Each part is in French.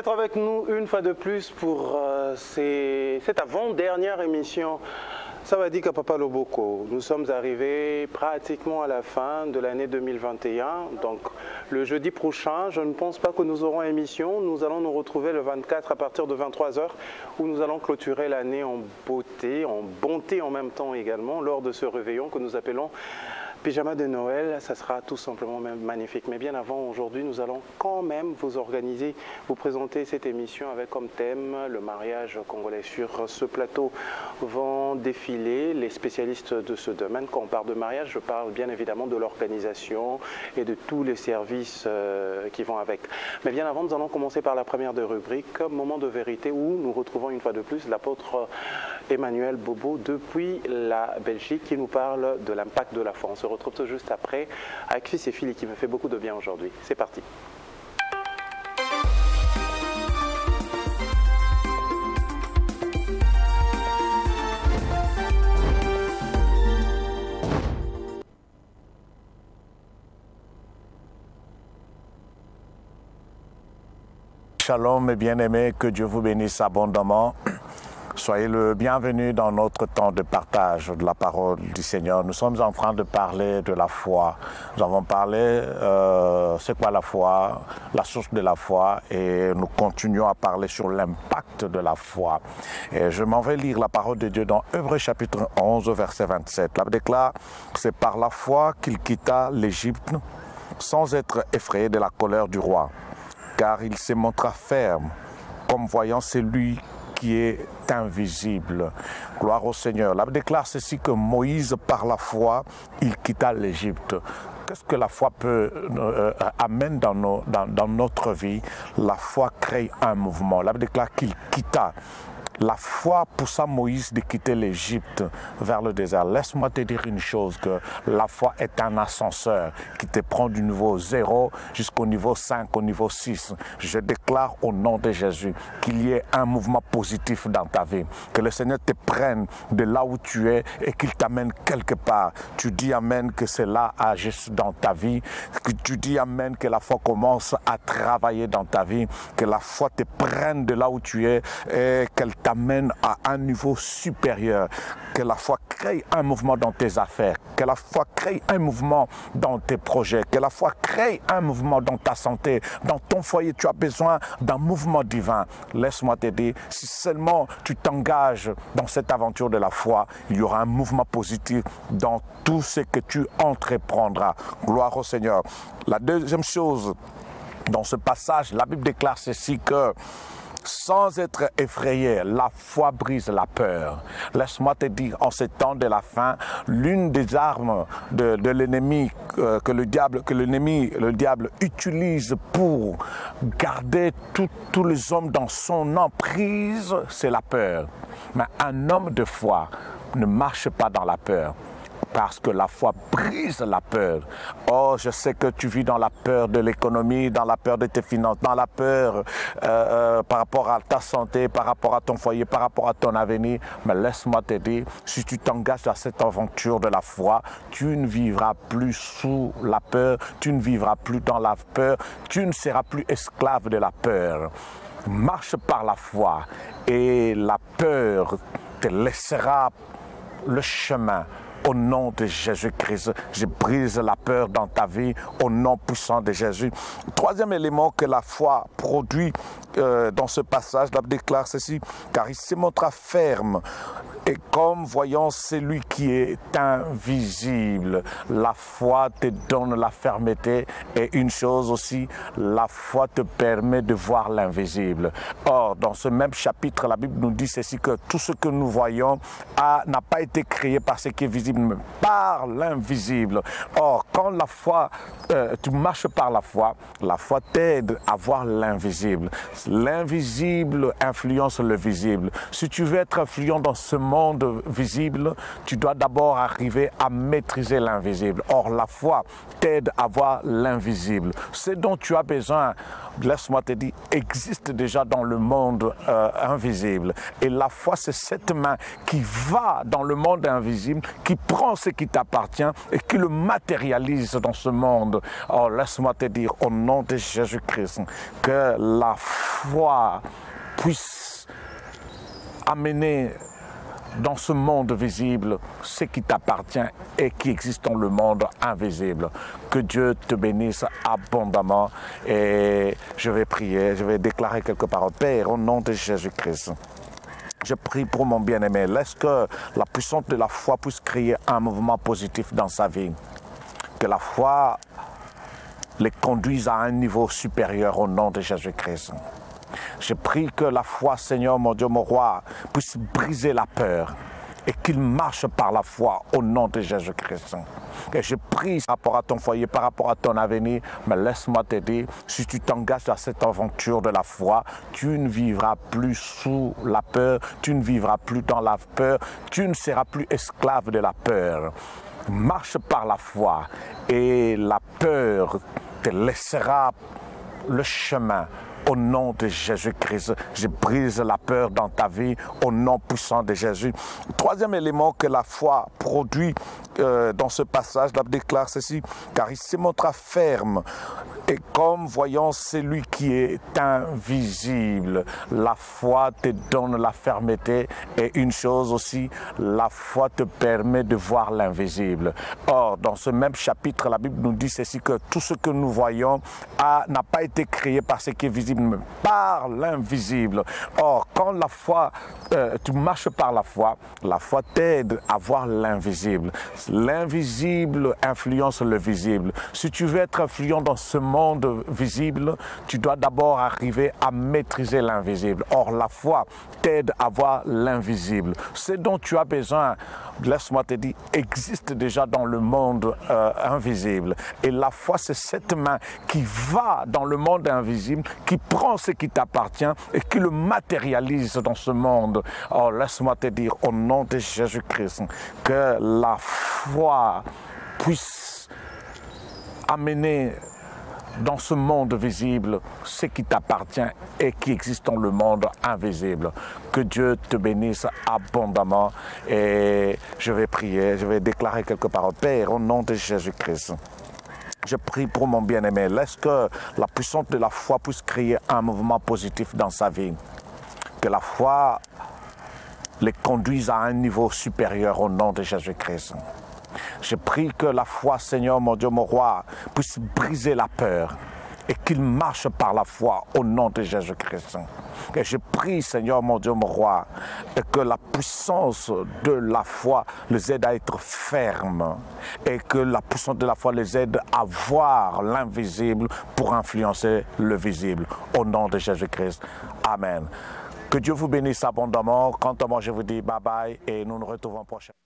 d'être avec nous une fois de plus pour cette avant-dernière émission. Ça va dire qu'à Papa Loboko, nous sommes arrivés pratiquement à la fin de l'année 2021. Donc le jeudi prochain, je ne pense pas que nous aurons émission. Nous allons nous retrouver le 24 à partir de 23 h où nous allons clôturer l'année en beauté, en bonté en même temps également, lors de ce réveillon que nous appelons Pyjama de Noël. Ça sera tout simplement magnifique. Mais bien avant, aujourd'hui, nous allons quand même vous organiser, vous présenter cette émission avec comme thème le mariage congolais. Sur ce plateau vont défiler les spécialistes de ce domaine. Quand on parle de mariage, je parle bien évidemment de l'organisation et de tous les services qui vont avec. Mais bien avant, nous allons commencer par la première des rubriques, Moment de vérité, où nous retrouvons une fois de plus l'apôtre Emmanuel Bobo depuis la Belgique qui nous parle de l'impact de la foi. On se retrouve tout juste après avec Fils et Philly qui me fait beaucoup de bien aujourd'hui. C'est parti. Shalom mes bien-aimés, que Dieu vous bénisse abondamment. Soyez le bienvenu dans notre temps de partage de la parole du Seigneur. Nous sommes en train de parler de la foi. Nous avons parlé, c'est quoi la foi, la source de la foi, et nous continuons à parler sur l'impact de la foi. Et je m'en vais lire la parole de Dieu dans Hébreux chapitre 11, verset 27. Là, déclare, c'est par la foi qu'il quitta l'Égypte sans être effrayé de la colère du roi, car il se montra ferme, comme voyant celui qui est invisible. Gloire au Seigneur. La Bible déclare ceci, que Moïse, par la foi, il quitta l'Égypte. Qu'est-ce que la foi peut amène dans notre vie? La foi crée un mouvement. La Bible déclare qu'il quitta. La foi poussa Moïse de quitter l'Égypte vers le désert. Laisse-moi te dire une chose, que la foi est un ascenseur qui te prend du niveau 0 jusqu'au niveau 5, au niveau 6. Je déclare au nom de Jésus qu'il y ait un mouvement positif dans ta vie. Que le Seigneur te prenne de là où tu es et qu'il t'amène quelque part. Tu dis Amen que cela agisse dans ta vie. Que tu dis Amen que la foi commence à travailler dans ta vie. Que la foi te prenne de là où tu es et qu'elle t'amène à un niveau supérieur, que la foi crée un mouvement dans tes affaires, que la foi crée un mouvement dans tes projets, que la foi crée un mouvement dans ta santé, dans ton foyer. Tu as besoin d'un mouvement divin. Laisse-moi te dire, si seulement tu t'engages dans cette aventure de la foi, il y aura un mouvement positif dans tout ce que tu entreprendras. Gloire au Seigneur. La deuxième chose, dans ce passage, la Bible déclare ceci, que sans être effrayé, la foi brise la peur. Laisse-moi te dire, en ces temps de la fin, l'une des armes de l'ennemi que le diable utilise pour garder tous les hommes dans son emprise, c'est la peur. Mais un homme de foi ne marche pas dans la peur, parce que la foi brise la peur. Oh, je sais que tu vis dans la peur de l'économie, dans la peur de tes finances, dans la peur par rapport à ta santé, par rapport à ton foyer, par rapport à ton avenir. Mais laisse-moi te dire, si tu t'engages dans cette aventure de la foi, tu ne vivras plus sous la peur, tu ne vivras plus dans la peur, tu ne seras plus esclave de la peur. Marche par la foi et la peur te laissera le chemin. Au nom de Jésus-Christ, je brise la peur dans ta vie, au nom puissant de Jésus. Troisième élément que la foi produit dans ce passage, la Bible déclare ceci, car il se montra ferme, et comme voyant celui qui est invisible. La foi te donne la fermeté, et une chose aussi, la foi te permet de voir l'invisible. Or, dans ce même chapitre, la Bible nous dit ceci, que tout ce que nous voyons n'a pas été créé par ce qui est visible, mais par l'invisible. Or, quand la foi, tu marches par la foi t'aide à voir l'invisible. L'invisible influence le visible. Si tu veux être influent dans ce monde, monde visible, tu dois d'abord arriver à maîtriser l'invisible. Or, la foi t'aide à voir l'invisible. Ce dont tu as besoin, laisse-moi te dire, existe déjà dans le monde invisible. Et la foi, c'est cette main qui va dans le monde invisible, qui prend ce qui t'appartient et qui le matérialise dans ce monde. Oh, laisse-moi te dire, au nom de Jésus-Christ, que la foi puisse amener dans ce monde visible ce qui t'appartient et qui existe dans le monde invisible. Que Dieu te bénisse abondamment et je vais prier, je vais déclarer quelques paroles. Père, au nom de Jésus-Christ, je prie pour mon bien-aimé. Laisse que la puissance de la foi puisse créer un mouvement positif dans sa vie. Que la foi les conduise à un niveau supérieur au nom de Jésus-Christ. Je prie que la foi, Seigneur, mon Dieu, mon roi, puisse briser la peur et qu'il marche par la foi au nom de Jésus-Christ. Et je prie par rapport à ton foyer, par rapport à ton avenir, mais laisse-moi te dire, si tu t'engages dans cette aventure de la foi, tu ne vivras plus sous la peur, tu ne vivras plus dans la peur, tu ne seras plus esclave de la peur. Marche par la foi et la peur te laissera le chemin. Au nom de Jésus-Christ, je brise la peur dans ta vie, au nom puissant de Jésus. Troisième élément que la foi produit dans ce passage, la déclare ceci, car il se montra ferme et comme voyant celui qui est invisible. La foi te donne la fermeté et une chose aussi, la foi te permet de voir l'invisible. Or, dans ce même chapitre, la Bible nous dit ceci, que tout ce que nous voyons n'a pas été créé par ce qui est visible, mais par l'invisible. Or, quand la foi, tu marches par la foi t'aide à voir l'invisible. L'invisible influence le visible. Si tu veux être influent dans ce monde visible, tu dois d'abord arriver à maîtriser l'invisible. Or, la foi t'aide à voir l'invisible. Ce dont tu as besoin, laisse-moi te dire, existe déjà dans le monde invisible. Et la foi, c'est cette main qui va dans le monde invisible, qui prend ce qui t'appartient et qui le matérialise dans ce monde. Oh, laisse-moi te dire, au nom de Jésus-Christ, que la foi puisse amener dans ce monde visible ce qui t'appartient et qui existe dans le monde invisible. Que Dieu te bénisse abondamment et je vais prier, je vais déclarer quelques paroles. Père, au nom de Jésus-Christ, je prie pour mon bien-aimé. Laisse que la puissance de la foi puisse créer un mouvement positif dans sa vie. Que la foi les conduise à un niveau supérieur au nom de Jésus-Christ. Je prie que la foi, Seigneur, mon Dieu, mon roi, puisse briser la peur et qu'il marche par la foi au nom de Jésus-Christ. Et je prie, Seigneur, mon Dieu, mon roi, que la puissance de la foi les aide à être fermes et que la puissance de la foi les aide à voir l'invisible pour influencer le visible. Au nom de Jésus-Christ. Amen. Que Dieu vous bénisse abondamment. Quant à moi, je vous dis bye bye et nous nous retrouvons prochainement.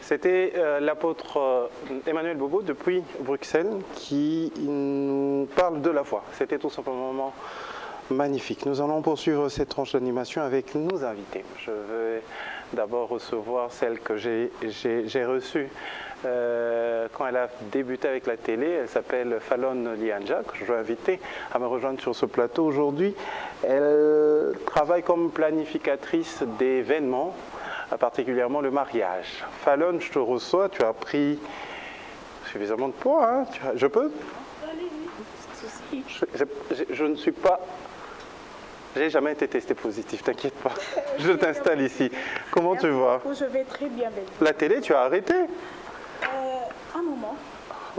C'était l'apôtre Emmanuel Bobo depuis Bruxelles qui nous parle de la foi. C'était tout simplement magnifique. Nous allons poursuivre cette tranche d'animation avec nos invités. Je vais d'abord recevoir celle que j'ai reçue quand elle a débuté avec la télé. Elle s'appelle Fallon Lianja, que je vais inviter à me rejoindre sur ce plateau aujourd'hui. Elle travaille comme planificatrice d'événements, particulièrement le mariage. Fallon, je te reçois, tu as pris suffisamment de poids, hein? Je peux? Je ne suis pas... J'ai jamais été testé positif, t'inquiète pas. Je t'installe ici. Comment tu vas? Je vais très bien. La télé, tu as arrêté? Un moment.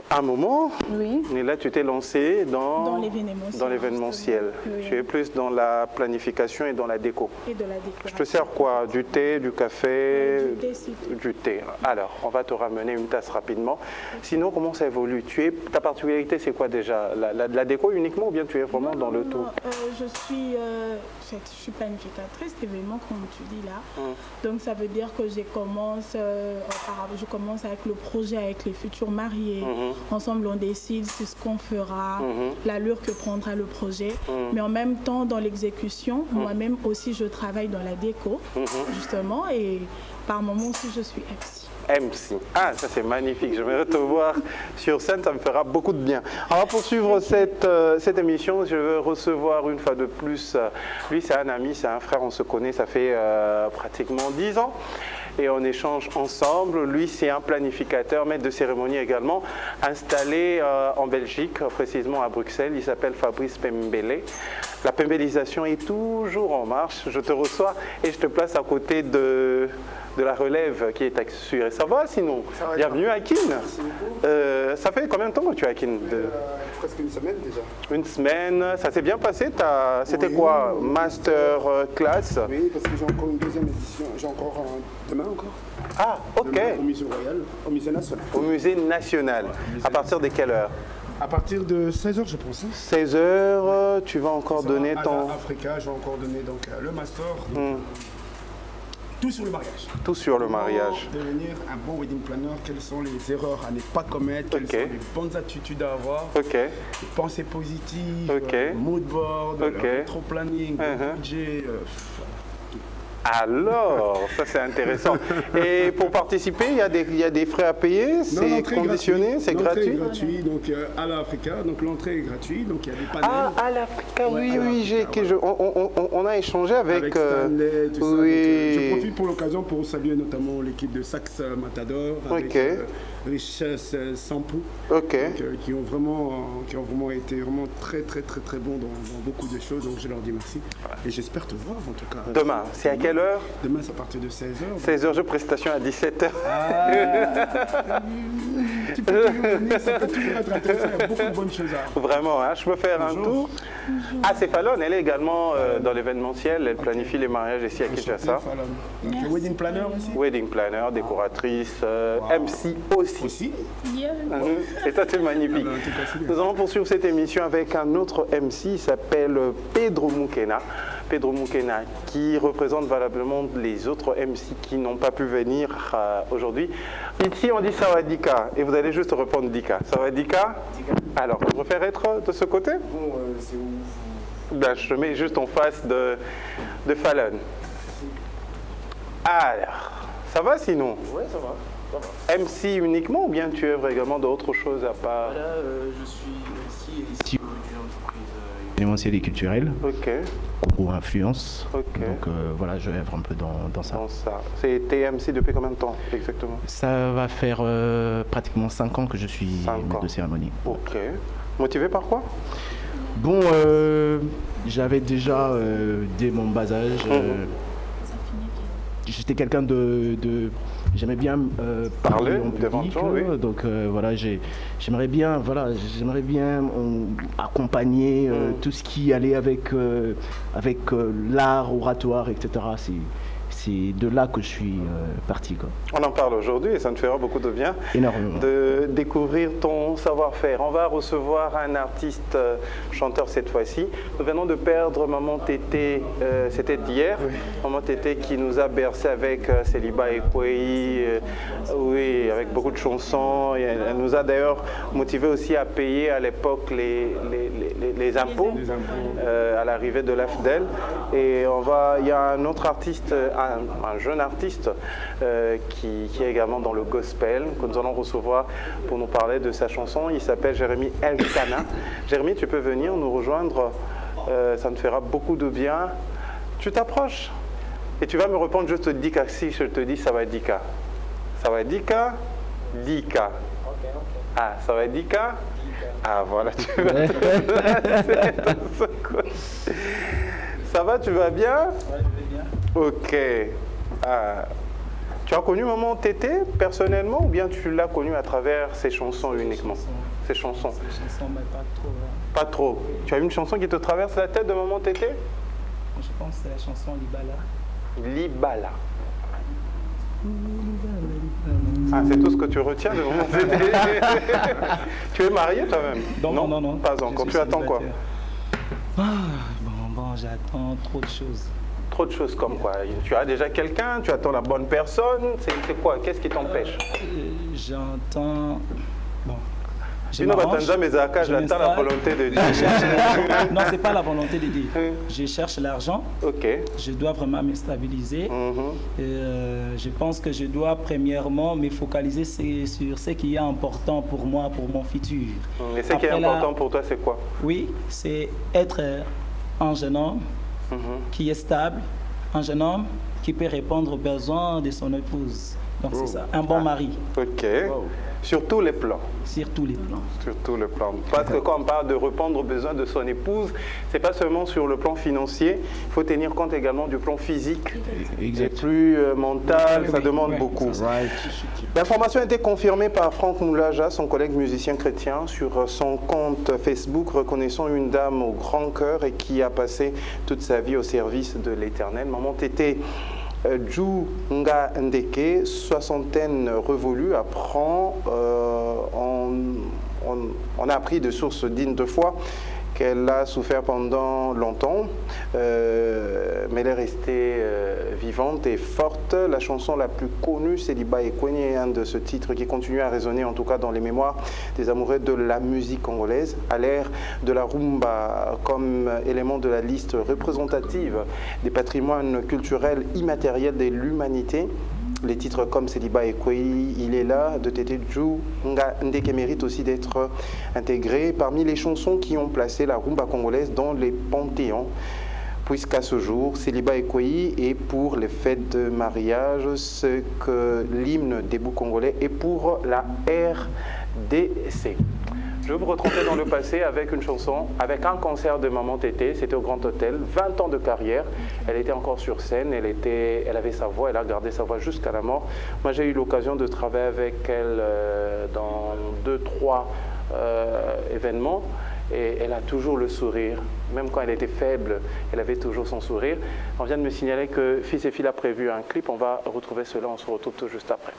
Un moment? Oui. Et là, tu t'es lancé dans l'événementiel. Oui. Tu es plus dans la planification et dans la déco. Et de la décoration. Je te sers quoi? Du thé, du café? Du thé, s'il te plaît. Du thé. Alors, on va te ramener une tasse rapidement. Sinon, comment ça évolue? Ta particularité, c'est quoi déjà? La déco uniquement ou bien tu es vraiment dans le tout? Je suis planificatrice d'événements, comme tu dis là. Donc, ça veut dire que je commence avec le projet avec les futurs mariés. Ensemble, on décide sur ce qu'on fera, l'allure que prendra le projet. Mais en même temps, dans l'exécution, moi-même aussi, je travaille dans la déco, justement. Et par moments aussi, je suis MC. MC. Ah, ça c'est magnifique. J'aimerais te voir sur scène, ça me fera beaucoup de bien. On va poursuivre cette émission. Je veux recevoir une fois de plus. Lui, c'est un ami, c'est un frère, on se connaît, ça fait pratiquement 10 ans. Et on échange ensemble. Lui, c'est un planificateur, maître de cérémonie également, installé en Belgique, précisément à Bruxelles. Il s'appelle Fabrice Pembele. La pembélisation est toujours en marche. Je te reçois et je te place à côté de la relève qui est assurée. Ça va sinon? Ça va. Bienvenue à Kin. Ça fait combien de temps que tu es à Kin? Presque une semaine déjà. Une semaine. Ça s'est bien passé? C'était quoi? Master class? Oui, parce que j'ai encore une deuxième édition. J'ai encore demain encore. Ah, ok. Demain, au musée royal, au musée national. Au musée national. À partir de quelle heure? À partir de 16h, je pense. 16h, tu vas encore donner ton... À Africa, je vais encore donner donc, le master. Tout sur le mariage. Tout sur le mariage. Pour devenir un bon wedding planner, quelles sont les erreurs à ne pas commettre, quelles sont les bonnes attitudes à avoir, les pensées positives, mood board, rétro-planning, budget. Alors, ça c'est intéressant. Et pour participer, il y a des frais à payer? C'est conditionné? C'est gratuit? Gratuit, donc à l'Africa, donc l'entrée est gratuite, donc il y a des panels. Ah, à l'Africa, oui, on a échangé avec Stanley, tout ça. Oui. Donc, je profite pour l'occasion pour saluer notamment l'équipe de Sax Matador, avec Richesse Sampou, qui ont vraiment été vraiment très bons dans beaucoup de choses, donc je leur dis merci. Et j'espère te voir en tout cas. Demain, c'est à quelle heure? Demain, c'est à partir de 16h. 16h, je prestation à 17h. Tu peux toujours venir, ça peut toujours être intéressant, il y a beaucoup de bonnes choses à... Vraiment, hein, je peux faire un tour. Ah, c'est Fallon, elle est également dans l'événementiel, elle planifie les mariages ici à Kinshasa. Donc, wedding planner aussi? Wedding planner, décoratrice, MC aussi. Et ça, c'est magnifique. Nous allons poursuivre cette émission avec un autre MC, il s'appelle Pedro Mukena. Pedro Mukena, qui représente valablement les autres MC qui n'ont pas pu venir aujourd'hui. Ici, on dit Sawadika, et vous allez juste répondre Dika. Sawadika? Alors, je préfère être de ce côté? Bon, c'est où? Ben, je te mets juste en face de Fallon. Alors, ça va sinon? Oui, ça va. MC uniquement ou bien tu œuvres également d'autres choses à part? Là, je suis MC ici d'une entreprise événementielle et culturelle. Concours Influence. Donc voilà, je œuvre un peu dans ça. C'est TMC depuis combien de temps exactement? Ça va faire pratiquement 5 ans que je suis maître de cérémonie. Ok. Motivé par quoi? Bon, j'avais déjà, dès mon bas âge, j'étais quelqu'un j'aimais bien parler en public, donc voilà, j'aimerais bien accompagner tout ce qui allait avec l'art oratoire, etc. C'est de là que je suis parti, quoi. On en parle aujourd'hui et ça me fera beaucoup de bien. Énormément. De découvrir ton savoir-faire. On va recevoir un artiste chanteur cette fois-ci. Nous venons de perdre Maman Tété, c'était d'hier. Maman Tété qui nous a bercé avec Célibat et Kwei, oui, avec beaucoup de chansons. Et elle nous a d'ailleurs motivé aussi à payer à l'époque les impôts à l'arrivée de l'AFDEL. Et il y a un autre artiste, un jeune artiste qui est également dans le gospel, que nous allons recevoir pour nous parler de sa chanson. Il s'appelle Jérémy Elkana. Jérémy, tu peux venir nous rejoindre, ça me fera beaucoup de bien. Tu t'approches et tu vas me répondre juste Dika. Si je te dis ça va être Dika. Ça va être Dika? Dika. Ah, ça va être Dika? Ah voilà, tu vas Ça va, tu vas bien? Ouais, je vais bien. Ok. Tu as connu Maman Tété personnellement ou bien tu l'as connu à travers ses chansons uniquement? Ses chansons. Ses chansons, mais pas trop. Pas trop. Tu as une chanson qui te traverse la tête de Maman Tété? Je pense que c'est la chanson Libala. Libala. Ah, c'est tout ce que tu retiens de Maman Tété? Tu es marié toi-même? Non. Pas encore. Tu attends quoi? Bon, j'attends trop de choses. Trop de choses comme quoi? Tu as déjà quelqu'un? Tu attends la bonne personne? C'est quoi? Qu'est-ce qui t'empêche? J'entends... Bon, Je m'arrange, la volonté de Dieu. Non, ce n'est pas la volonté de Dieu. Je cherche l'argent. Je dois vraiment me stabiliser. Je pense que je dois premièrement me focaliser sur ce qui est important pour moi, pour mon futur. Et ce qui est important pour toi, c'est quoi? Oui, c'est être un jeune homme qui est stable, un jeune homme qui peut répondre aux besoins de son épouse. Donc c'est ça, un bon mari. Ok. Wow. Sur tous les plans. Sur tous les plans. Sur tous les plans. Parce que quand on parle de répondre aux besoins de son épouse, c'est pas seulement sur le plan financier, il faut tenir compte également du plan physique. Et plus mental, ça demande beaucoup. L'information a été confirmée par Franck Moulaja, son collègue musicien chrétien, sur son compte Facebook, reconnaissant une dame au grand cœur et qui a passé toute sa vie au service de l'Éternel. Maman Tété Djou Nga Ndeke, soixantaine révolue, apprend, on a appris de sources dignes de foi qu'elle a souffert pendant longtemps, mais elle est restée vivante et forte. La chanson la plus connue, c'est Liba Ekwenye, un de ce titre qui continue à résonner, en tout cas dans les mémoires des amoureux de la musique congolaise, à l'ère de la rumba comme élément de la liste représentative des patrimoines culturels immatériels de l'humanité. Les titres comme Céliba et Kwei, Il est là, de Tété Djou Nga Ndeke mérite aussi d'être intégré parmi les chansons qui ont placé la rumba congolaise dans les panthéons. Puisqu'à ce jour, Céliba et Kwei est pour les fêtes de mariage ce que l'hymne des bouts congolais est pour la RDC. Je vous retrouvais dans le passé avec une chanson, avec un concert de Maman Tété, c'était au Grand Hôtel, 20 ans de carrière, elle était encore sur scène, elle avait sa voix, elle a gardé sa voix jusqu'à la mort. Moi j'ai eu l'occasion de travailler avec elle dans 2-3 événements et elle a toujours le sourire, même quand elle était faible, elle avait toujours son sourire. On vient de me signaler que Fils et Fille a prévu un clip, on va retrouver cela, on se retrouve tout juste après.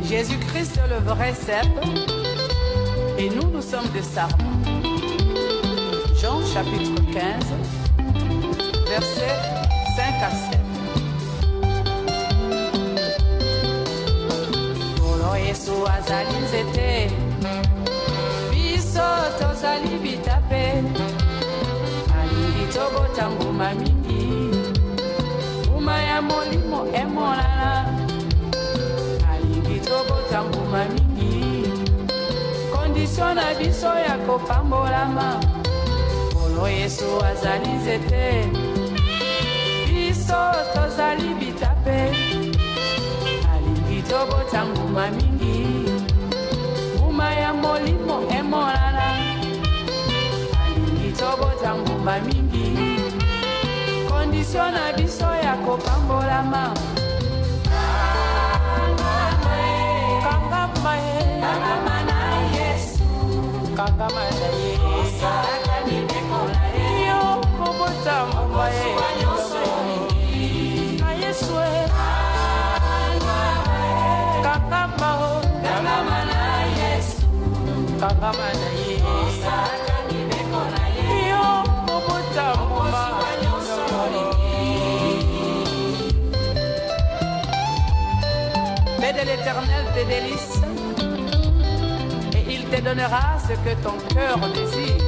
Jésus-Christ est le vrai cep et nous, nous sommes des sarments. Jean chapitre 15, versets 5 à 7. Kolo Yesu azali nzete, biso tozali bitape, alingi tobota mbuma mingi, mbuma ya molimo emonana. Tobotambuma mingi, condition na biso ya kopambolama. Kolo Yesu azali nzete, biso tozali bitape, alingi tobotambuma mingi, mbuma ya molimo emonana. Alingi tobotambuma mingi, condition na biso ya kopambolama. Kangamana Yesu, kangamana Yesu, yo kobota mama Yesu, na Yesu kangamana Yesu, kangamana Yesu, yo kobota mama. Fais de l'Éternel tes délices, il te donnera ce que ton cœur désire.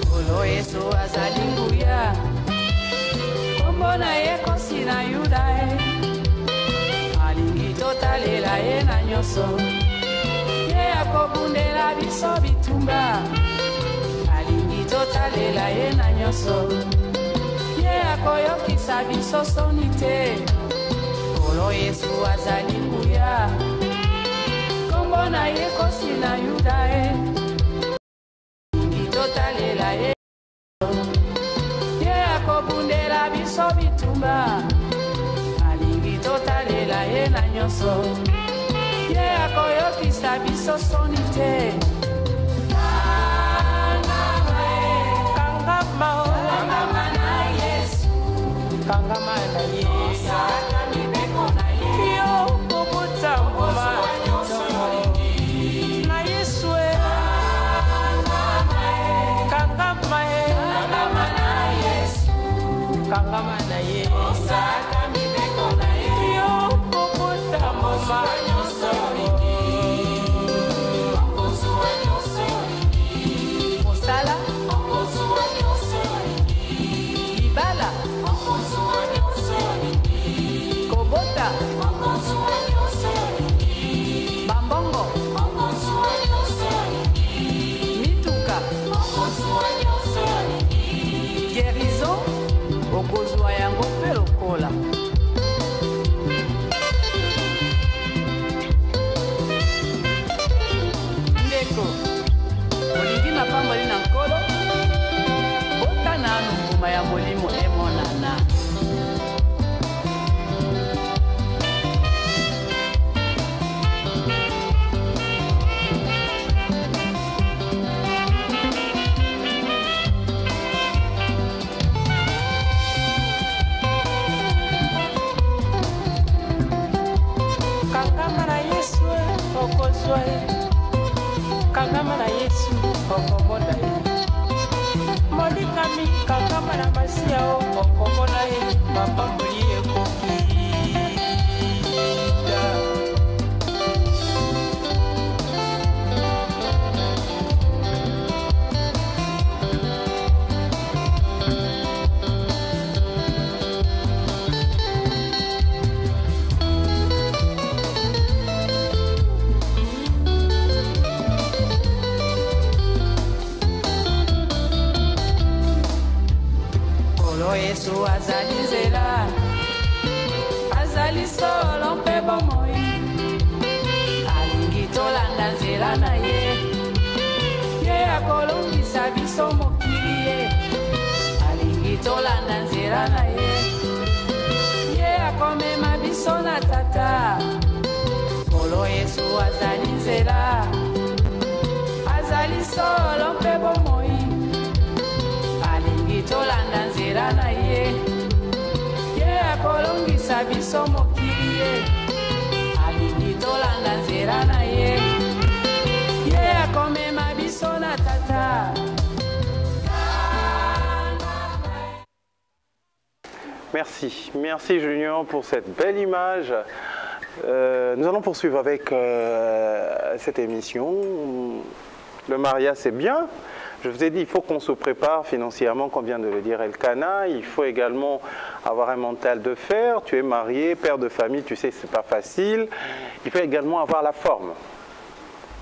Kolo Yesu azali nguya, kombo na ye kosi na Yuda alingi totalela ye na nyonso, ye akobundela biso bitumba. Totalela ye na nyonso, ye akoyokisa biso soni te. Kolo Yesu azali nguya, kombo na ye kosi na Yuda alingi totalela ye, ye akobundela biso bitumba. Alingi totalela ye na nyonso, ye akoyokisa kolongisa biso soni te. Kangama na Yesu, kangama na Yesu, yo kukuta ngoma na Yesu, kangama na Yesu, kangama na Yesu, yo kukuta ngoma. Mosala Libala Kobota Bambongo Mituka Guérison okozwa yango mpe lokola. Ndeko olingi mapamboli na nkolo bota nanu mbuma ya molimo emonana. Kangama na Yesu okozwa ye, kangama na Yesu okomona ye, molikami kangama na Masia okomona ye, mapamboli ekoki. Yesu azali nzela, azali solo mpe bomoi, alingi tolanda nzela na ye, ye akolongisa biso mokili ye, alingi tolanda nzela na ye, ye akomema biso na tata. Kolo Yesu azali nzela, azali solo mpe bomoi, tolanda nzela na ye, ye akolongisa biso mokili ye, alingi tolanda nzela na ye, ye akomema biso na tata. Merci, merci Junior pour cette belle image. Nous allons poursuivre avec cette émission. Le mariage, c'est bien. Je vous ai dit, il faut qu'on se prépare financièrement, comme vient de le dire Elkana. Il faut également avoir un mental de fer. Tu es marié, père de famille, tu sais, c'est pas facile. Il faut également avoir la forme.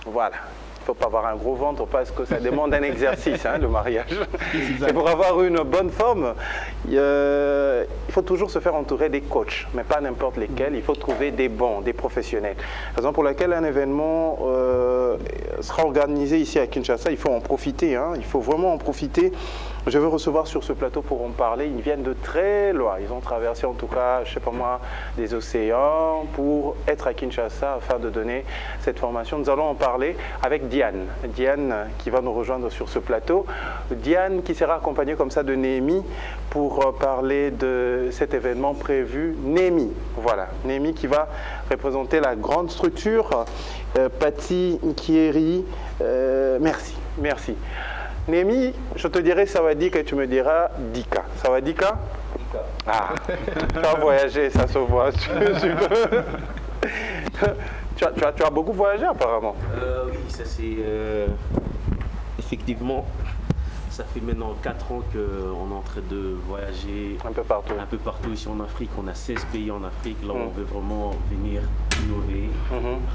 Voilà. Il ne faut pas avoir un gros ventre parce que ça demande un exercice, hein, le mariage. Et pour avoir une bonne forme, il faut toujours se faire entourer des coachs, mais pas n'importe lesquels. Il faut trouver des bons, des professionnels. Raison pour laquelle un événement sera organisé ici à Kinshasa, il faut en profiter. Hein, il faut vraiment en profiter. Je veux recevoir sur ce plateau pour en parler. Ils viennent de très loin. Ils ont traversé en tout cas, je ne sais pas moi, des océans pour être à Kinshasa afin de donner cette formation. Nous allons en parler avec Diane. Diane qui va nous rejoindre sur ce plateau. Diane qui sera accompagnée comme ça de Némi pour parler de cet événement prévu. Némi, voilà. Némi qui va représenter la grande structure. Patti Kieri, merci, merci. Némi, je te dirai Sawadika et tu me diras Dika. Sawadika? Dika. Ah, tu as voyagé, ça se voit. Tu as beaucoup voyagé apparemment. Oui, ça c'est effectivement, ça fait maintenant 4 ans qu'on est en train de voyager un peu partout ici en Afrique. On a 16 pays en Afrique. Là, on veut vraiment venir innover,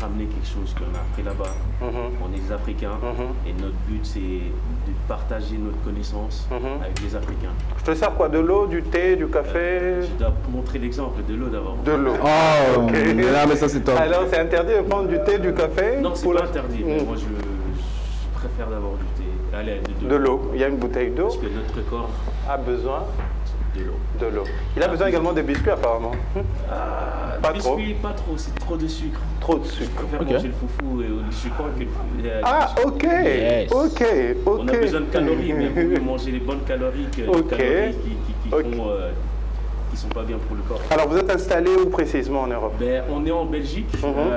ramener quelque chose qu'on a fait là-bas. On est des Africains et notre but c'est de partager notre connaissance avec les Africains. Je te sers quoi? De l'eau, du thé, du café? Je dois montrer l'exemple, de l'eau d'abord. De l'eau. Oh, ok. Là, mais ça c'est top. Alors c'est interdit de prendre du thé, du café? Non, c'est pas interdit, mais moi je préfère d'abord du thé. Allez, de l'eau. Il y a une bouteille d'eau. Parce que notre corps a besoin de l'eau. De l'eau. Il a besoin également de biscuits apparemment. Pas trop. Biscuit, pas trop, c'est trop de sucre. Trop de sucre. Je préfère manger le foufou et le sucre que Ah, ok, yes. ok. On a besoin de calories, mais il faut manger les bonnes calories que les calories qui sont pas bien pour le corps. Alors, vous êtes installé où précisément en Europe? On est en Belgique,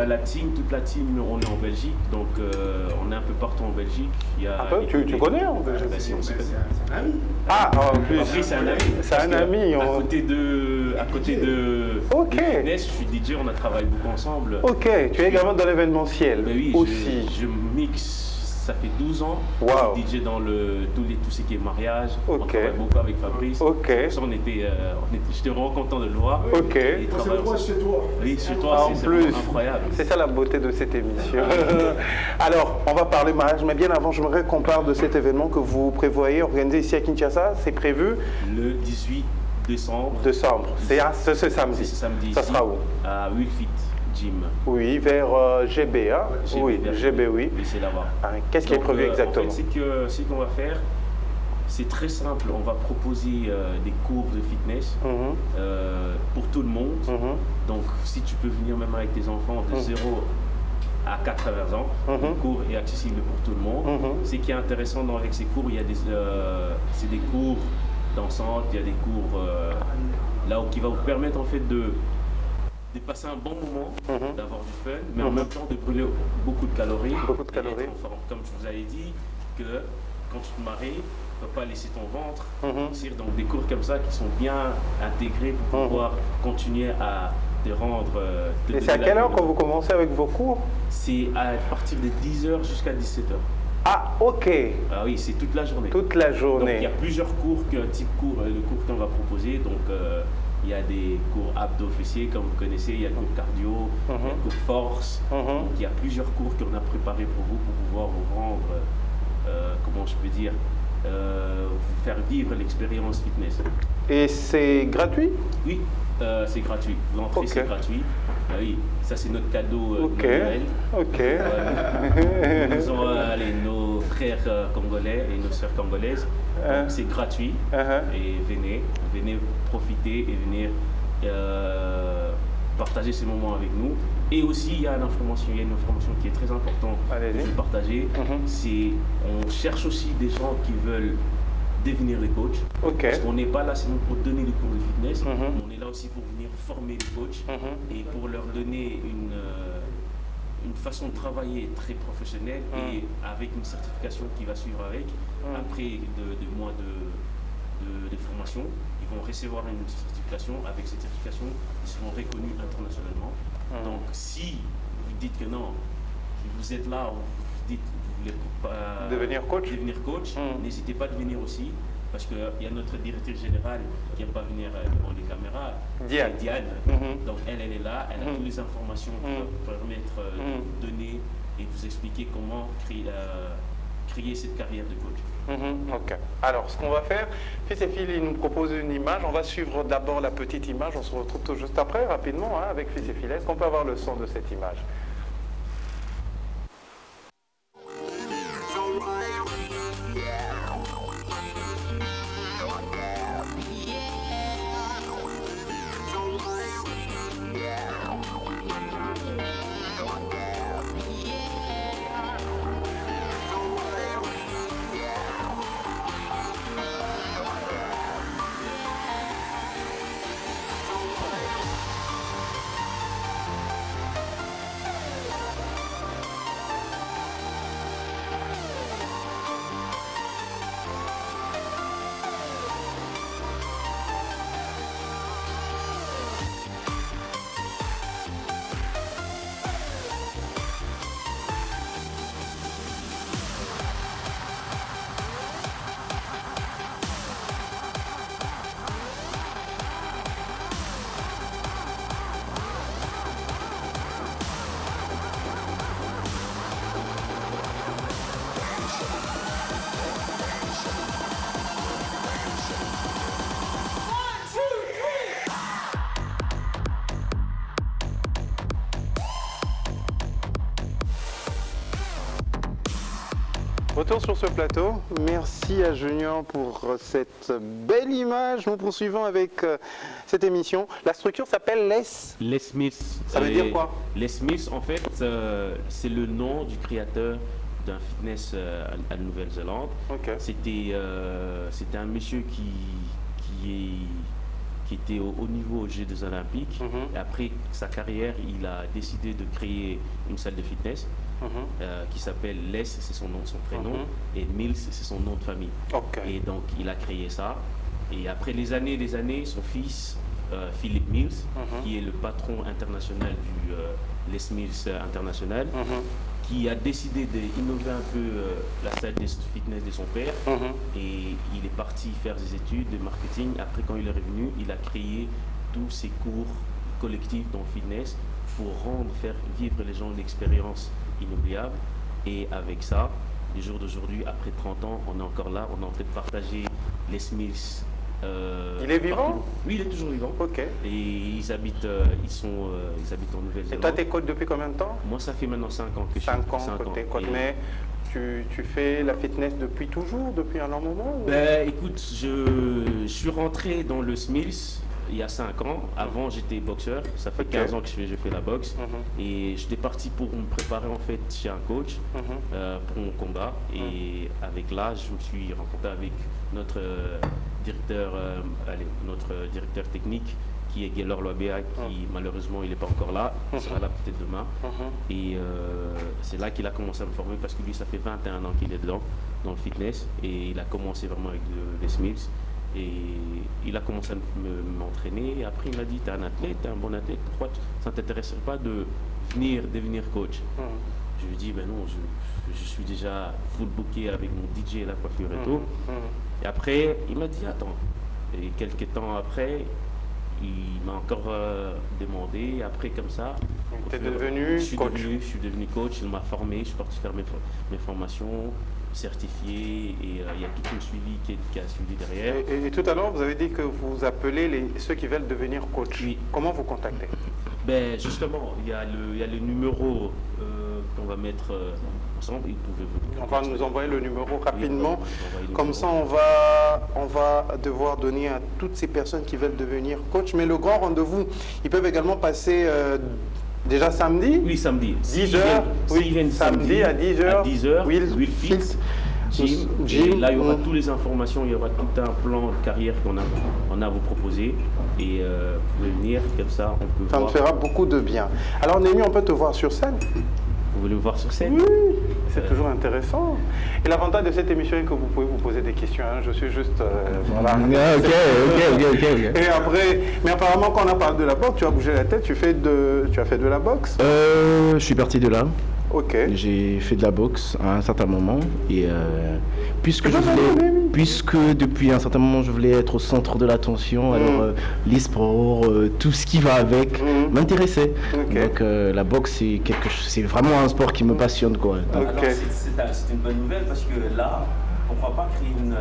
la team, toute la team, on est en Belgique, donc on est un peu partout en Belgique. Il y a tu connais en Belgique? C'est un ami. Ah, en plus. Après, c'est un ami. C'est un ami. À côté de fitness, je suis DJ, on a travaillé beaucoup ensemble. Ok, tu es également dans l'événementiel oui, aussi. Je mixe. Ça fait 12 ans, wow. Je DJ dans tout ce qui est mariage. Okay. On travaille beaucoup avec Fabrice. Okay. J'étais vraiment content de le voir. Okay. C'est le chez toi. Oui, chez toi, c'est incroyable. C'est ça la beauté de cette émission. Alors, on va parler mariage, mais bien avant, j'aimerais qu'on parle de cet événement que vous prévoyez organiser ici à Kinshasa. C'est prévu le 18 décembre. C'est ce samedi. Ce samedi. Ça sera où? À Wilfit. Gym. Oui, vers GB, hein? Oui, GB, oui. C'est là-bas. Qu'est-ce qui est prévu exactement? En fait, ce qu'on va faire, c'est très simple. On va proposer des cours de fitness pour tout le monde. Donc, si tu peux venir même avec tes enfants de 0 à 80 ans, le cours est accessible pour tout le monde. Ce qui est intéressant avec ces cours, il y a c'est des cours dansantes, il y a des cours là qui va vous permettre en fait de passer un bon moment, d'avoir du fun, mais en même temps de brûler beaucoup de calories. Beaucoup de calories. Comme je vous avais dit, que quand tu te maries, tu ne peux pas laisser ton ventre. Donc des cours comme ça qui sont bien intégrés pour pouvoir continuer à te rendre... Et c'est à quelle heure que vous commencez avec vos cours? C'est à partir de 10h jusqu'à 17h. Ah, ok. Ah oui, c'est toute la journée. Toute la journée. Donc il y a plusieurs cours, le cours qu'on va proposer. Donc il y a des cours abdos fessiers, comme vous connaissez, il y a le cours cardio, il y a le cours force. Donc il y a plusieurs cours qu'on a préparés pour vous, pour pouvoir vous rendre, comment je peux dire, vous faire vivre l'expérience fitness. Et c'est gratuit? Oui, c'est gratuit. L'entrée, c'est gratuit. Ah oui, ça c'est notre cadeau de Noël. Nous avons nos frères congolais et nos sœurs congolaises. C'est gratuit. Et venez profiter et venir partager ces moments avec nous. Et aussi, il y a une information qui est très importante que je vais partager. On cherche aussi des gens qui veulent devenir des coachs. Parce qu'on n'est pas là seulement pour donner des cours de fitness, on est là aussi pour venir former les coachs et pour leur donner une façon de travailler très professionnelle et avec une certification qui va suivre avec. Après 2 mois de formation, ils vont recevoir une certification. Avec cette certification, ils seront reconnus internationalement. Donc si vous dites que non, vous êtes là, vous dites vous voulez pas devenir coach, n'hésitez pas à venir aussi, parce qu'il y a notre directrice générale qui n'aime pas venir devant les caméras, Diane. Donc elle est là, elle a toutes les informations qui vont vous permettre de vous donner et vous expliquer comment créer cette carrière de coach. Ok. Alors, ce qu'on va faire, Fils et Phil, il nous propose une image. On va suivre d'abord la petite image. On se retrouve tout juste après, rapidement, avec Fils et Phil. Est-ce qu'on peut avoir le son de cette image? Retour sur ce plateau. Merci à Junior pour cette belle image. Nous poursuivons avec cette émission. La structure s'appelle Les Smiths. Ça veut dire quoi? Les Smiths, en fait, c'est le nom du créateur d'un fitness à Nouvelle-Zélande. Okay. C'était un monsieur qui était au niveau aux Jeux des Olympiques. Et après sa carrière, il a décidé de créer une salle de fitness qui s'appelle Les, c'est son nom, son prénom, et Mills, c'est son nom de famille. Okay. Et donc, il a créé ça. Et après les années, son fils, Philip Mills, qui est le patron international du Les Mills International, qui a décidé d'innover un peu la salle de fitness de son père. Et il est parti faire des études de marketing. Après, quand il est revenu, il a créé tous ces cours collectifs dans le fitness pour faire vivre les gens une expérience inoubliable. Et avec ça, les jours d'aujourd'hui, après 30 ans, on est encore là, on est en train de partager les Smiths. Il est vivant? Partout. Oui, il est toujours vivant. Ok. Et ils habitent en Nouvelle-Zélande. Et toi, tu es coach depuis combien de temps? Moi, ça fait maintenant 5 ans que je suis 5 ans que tu es coach. Mais tu fais la fitness depuis toujours, depuis un long moment ou... Ben, écoute, je suis rentré dans le Smiths il y a 5 ans. Avant, j'étais boxeur. Ça fait 15 ans que je fais la boxe. Et j'étais parti pour me préparer en fait chez un coach pour mon combat. Et avec l'âge, je me suis rencontré avec notre directeur technique qui est Gaylor Loabea, qui malheureusement il n'est pas encore là, il sera là peut-être demain. Et c'est là qu'il a commencé à me former parce que lui ça fait 21 ans qu'il est dedans, dans le fitness, et il a commencé vraiment avec les Smiths. Et il a commencé à m'entraîner, et après il m'a dit, t'es un athlète, t'es un bon athlète, pourquoi ça ne t'intéresserait pas de devenir coach? Je lui ai dit, ben non, je suis déjà full booké avec mon DJ, la coiffure et tout. Et après, il m'a dit, attends. Et quelques temps après, il m'a encore demandé, après comme ça. Tu es devenu coach? Je suis devenu coach, il m'a formé, je suis parti faire mes formations, certifié, et il y a tout un suivi qui a suivi derrière. Et tout à l'heure, vous avez dit que vous appelez ceux qui veulent devenir coach. Oui. Comment vous contactez? Ben justement, il y a le numéro qu'on va mettre ensemble. On va nous envoyer le numéro rapidement. Oui, comme ça, on va devoir donner à toutes ces personnes qui veulent devenir coach. Mais le grand rendez-vous, ils peuvent également passer déjà samedi? Oui, samedi. 10h. Oui, samedi à 10h. À 10h, Will Fix. Gym. Et là, il y aura toutes les informations, il y aura tout un plan de carrière qu'on a à vous proposer. Et vous pouvez venir, comme ça, on peut voir. Ça me fera beaucoup de bien. Alors, Némi, on peut te voir sur scène? Vous voulez me voir sur scène? Oui, c'est toujours intéressant. Et l'avantage de cette émission est que vous pouvez vous poser des questions. Hein. Je suis juste... voilà. Ok. Et après, mais apparemment, quand on a parlé de la boxe, tu as bougé la tête, tu as fait de la boxe? Je suis parti de là. Ok. J'ai fait de la boxe à un certain moment. Et puisque depuis un certain moment, je voulais être au centre de l'attention, alors l'e-sport, tout ce qui va avec, m'intéressait. Donc la boxe, c'est vraiment un sport qui me passionne, quoi. Alors c'est une bonne nouvelle parce que là, on ne pourra pas créer une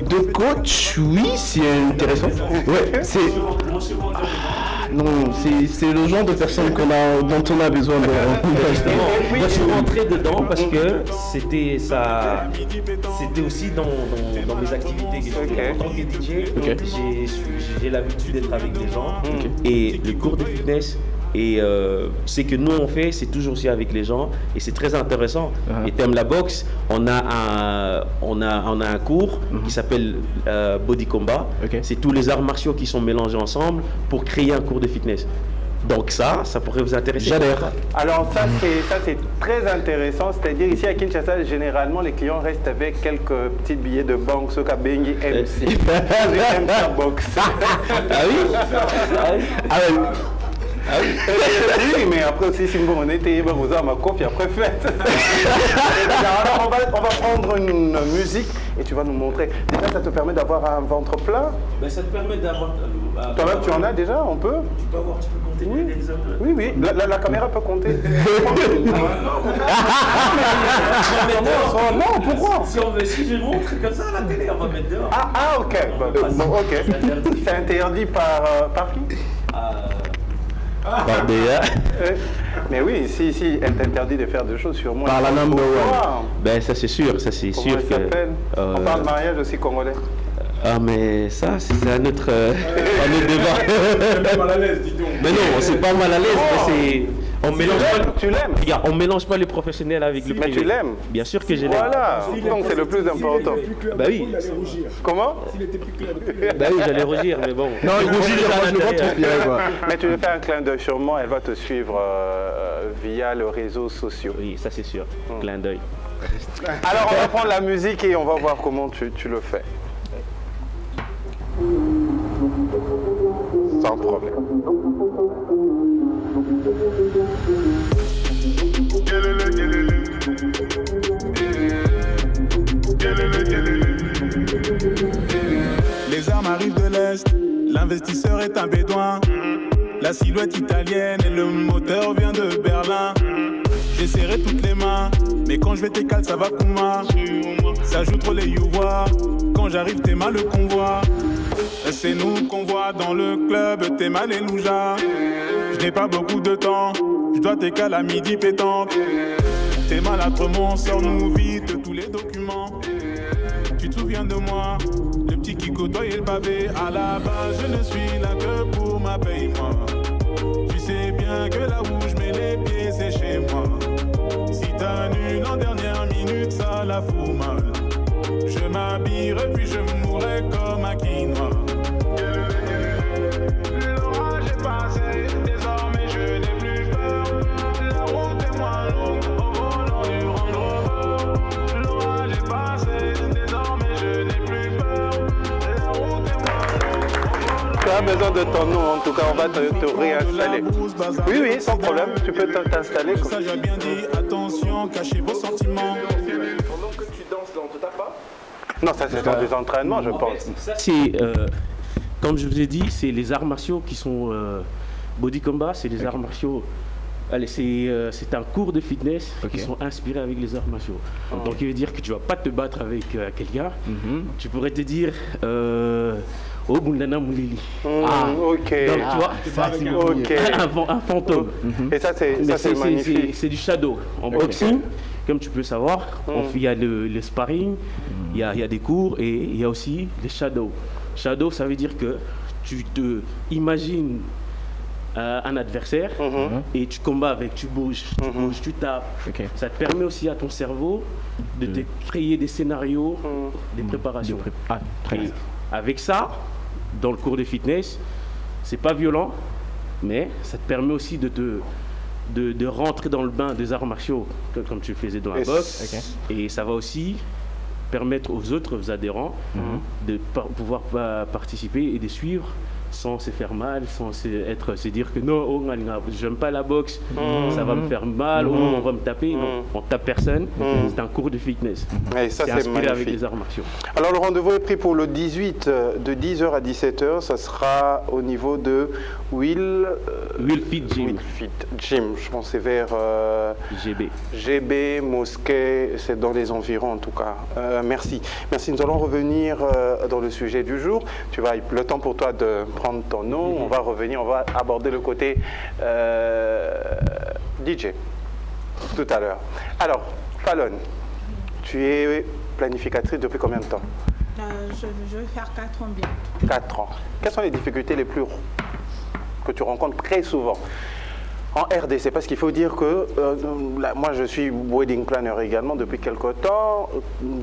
de coach, oui, c'est intéressant. Ouais, non, c'est le genre de personne dont on a besoin de. Moi, je suis rentré dedans parce que c'était aussi dans mes activités que je fais. En tant que DJ, j'ai l'habitude d'être avec des gens et le cours de fitness. Et ce que nous on fait, c'est toujours aussi avec les gens et c'est très intéressant. Et thème la boxe, on a un cours qui s'appelle Body Combat. C'est tous les arts martiaux qui sont mélangés ensemble pour créer un cours de fitness. Donc ça pourrait vous intéresser. J'adhère. Alors ça c'est très intéressant, c'est-à-dire ici à Kinshasa, généralement les clients restent avec quelques petits billets de banque, ce qu'a Bengi MC. J'aime sa boxe. Ah oui? Ah oui. Oui, mais après aussi, si on était vous avez ma copie après fête. Alors on va prendre une musique et tu vas nous montrer. Déjà, ça te permet d'avoir un ventre plat? Ben, ça te permet d'avoir. Toi-même, tu en as déjà? On peut? Tu peux compter les hommes. Oui. La caméra peut compter. Non, pourquoi? Si je montre comme ça à la télé, on va mettre dehors. Ah, ok. Ok. C'est interdit par qui? Mais oui, si elle t'interdit de faire des choses sur moi. Par la number one. Ben ça c'est sûr, ça c'est sûr que. On parle de mariage aussi congolais. Ah mais ça c'est un autre débat. C'est mal à l'aise, dis donc. Mais non, c'est pas mal à l'aise, mais c'est. On mélange pas. Tu l'aimes? On mélange pas les professionnels avec le privé. Mais tu l'aimes? Bien sûr que je l'aime. Voilà, donc c'est le plus important. Bah oui. Comment? S'il était plus clair. Bah oui, j'allais rougir, mais bon. Non, il rougit, moi je le vois trop bien. Mais tu veux faire un clin d'œil sûrement, elle va te suivre via les réseaux sociaux. Oui, ça c'est sûr. Clin d'œil. Alors on va prendre la musique et on va voir comment tu le fais. Sans problème. Les armes arrivent de l'Est, l'investisseur est un bédouin. La silhouette italienne et le moteur vient de Berlin. J'ai serré toutes les mains, mais quand je vais t'écaler ça va Kuma. Ça joue trop les youvois, quand j'arrive t'es mal le convoi. C'est nous qu'on voit dans le club, t'es mal et louja. Je n'ai pas beaucoup de temps, je dois t'écaler à midi pétanque. T'es maladrement, sors-nous vite tous les documents. Tu te souviens de moi, le petit qui côtoyait le pavé. À la base, je ne suis là que pour ma paye, moi. Tu sais bien que là où je mets les pieds, c'est chez moi. Si t'annules en dernière minute, ça la fout mal. Je m'habillerai puis je mourrai comme un quinoa. L'orage est passé, désormais je n'ai plus peur. La route est moins longue au volant du Range Rover. L'orage est passé, désormais je n'ai plus peur. La route est moins longue. Tu as besoin de ton nom, en tout cas on va te réinstaller. Oui, oui, sans problème, tu peux t'installer. Ça j'ai bien dit, attention, cachez vos sentiments. Pendant que tu danses dans ta part. Non, ça c'est dans des entraînements, je pense. Ça c'est, comme je vous ai dit, c'est les arts martiaux qui sont body combat, c'est des arts martiaux. Allez, c'est un cours de fitness qui sont inspirés avec les arts martiaux. Donc il veut dire que tu vas pas te battre avec quelqu'un. Tu pourrais te dire oh Bundana Moulili. Ok. Donc tu vois, un fantôme. Et ça c'est magnifique. C'est du shadow. En boxing, comme tu peux savoir, il y a le sparring, il y a des cours et il y a aussi les shadows. Shadow, ça veut dire que tu te imagines un adversaire et tu combats avec, tu bouges, tu tapes. Ça te permet aussi à ton cerveau de te créer des scénarios, des préparations. Avec ça, dans le cours de fitness, c'est pas violent, mais ça te permet aussi de rentrer dans le bain des arts martiaux comme tu le faisais dans la boxe. Et ça va aussi permettre aux autres adhérents de pouvoir participer et de suivre sans se faire mal, sans se dire que non, j'aime pas la boxe, ça va me faire mal, on va me taper. Non, on tape personne, c'est un cours de fitness. Et ça, c'est inspiré magnifique. avec les arts martiaux. Alors le rendez-vous est pris pour le 18 de 10h à 17h, ça sera au niveau de Will Fit Gym. Je pense que c'est vers GB, Mosquée, c'est dans les environs en tout cas. Merci. Nous allons revenir dans le sujet du jour. Tu vas le temps pour toi de prendre ton nom. On va revenir, on va aborder le côté DJ tout à l'heure. Alors, Fallon, tu es planificatrice depuis combien de temps? Je vais faire 4 ans bientôt. 4 ans. Quelles sont les difficultés les plus que tu rencontres très souvent en RDC? Parce qu'il faut dire que moi je suis wedding planner également depuis quelque temps.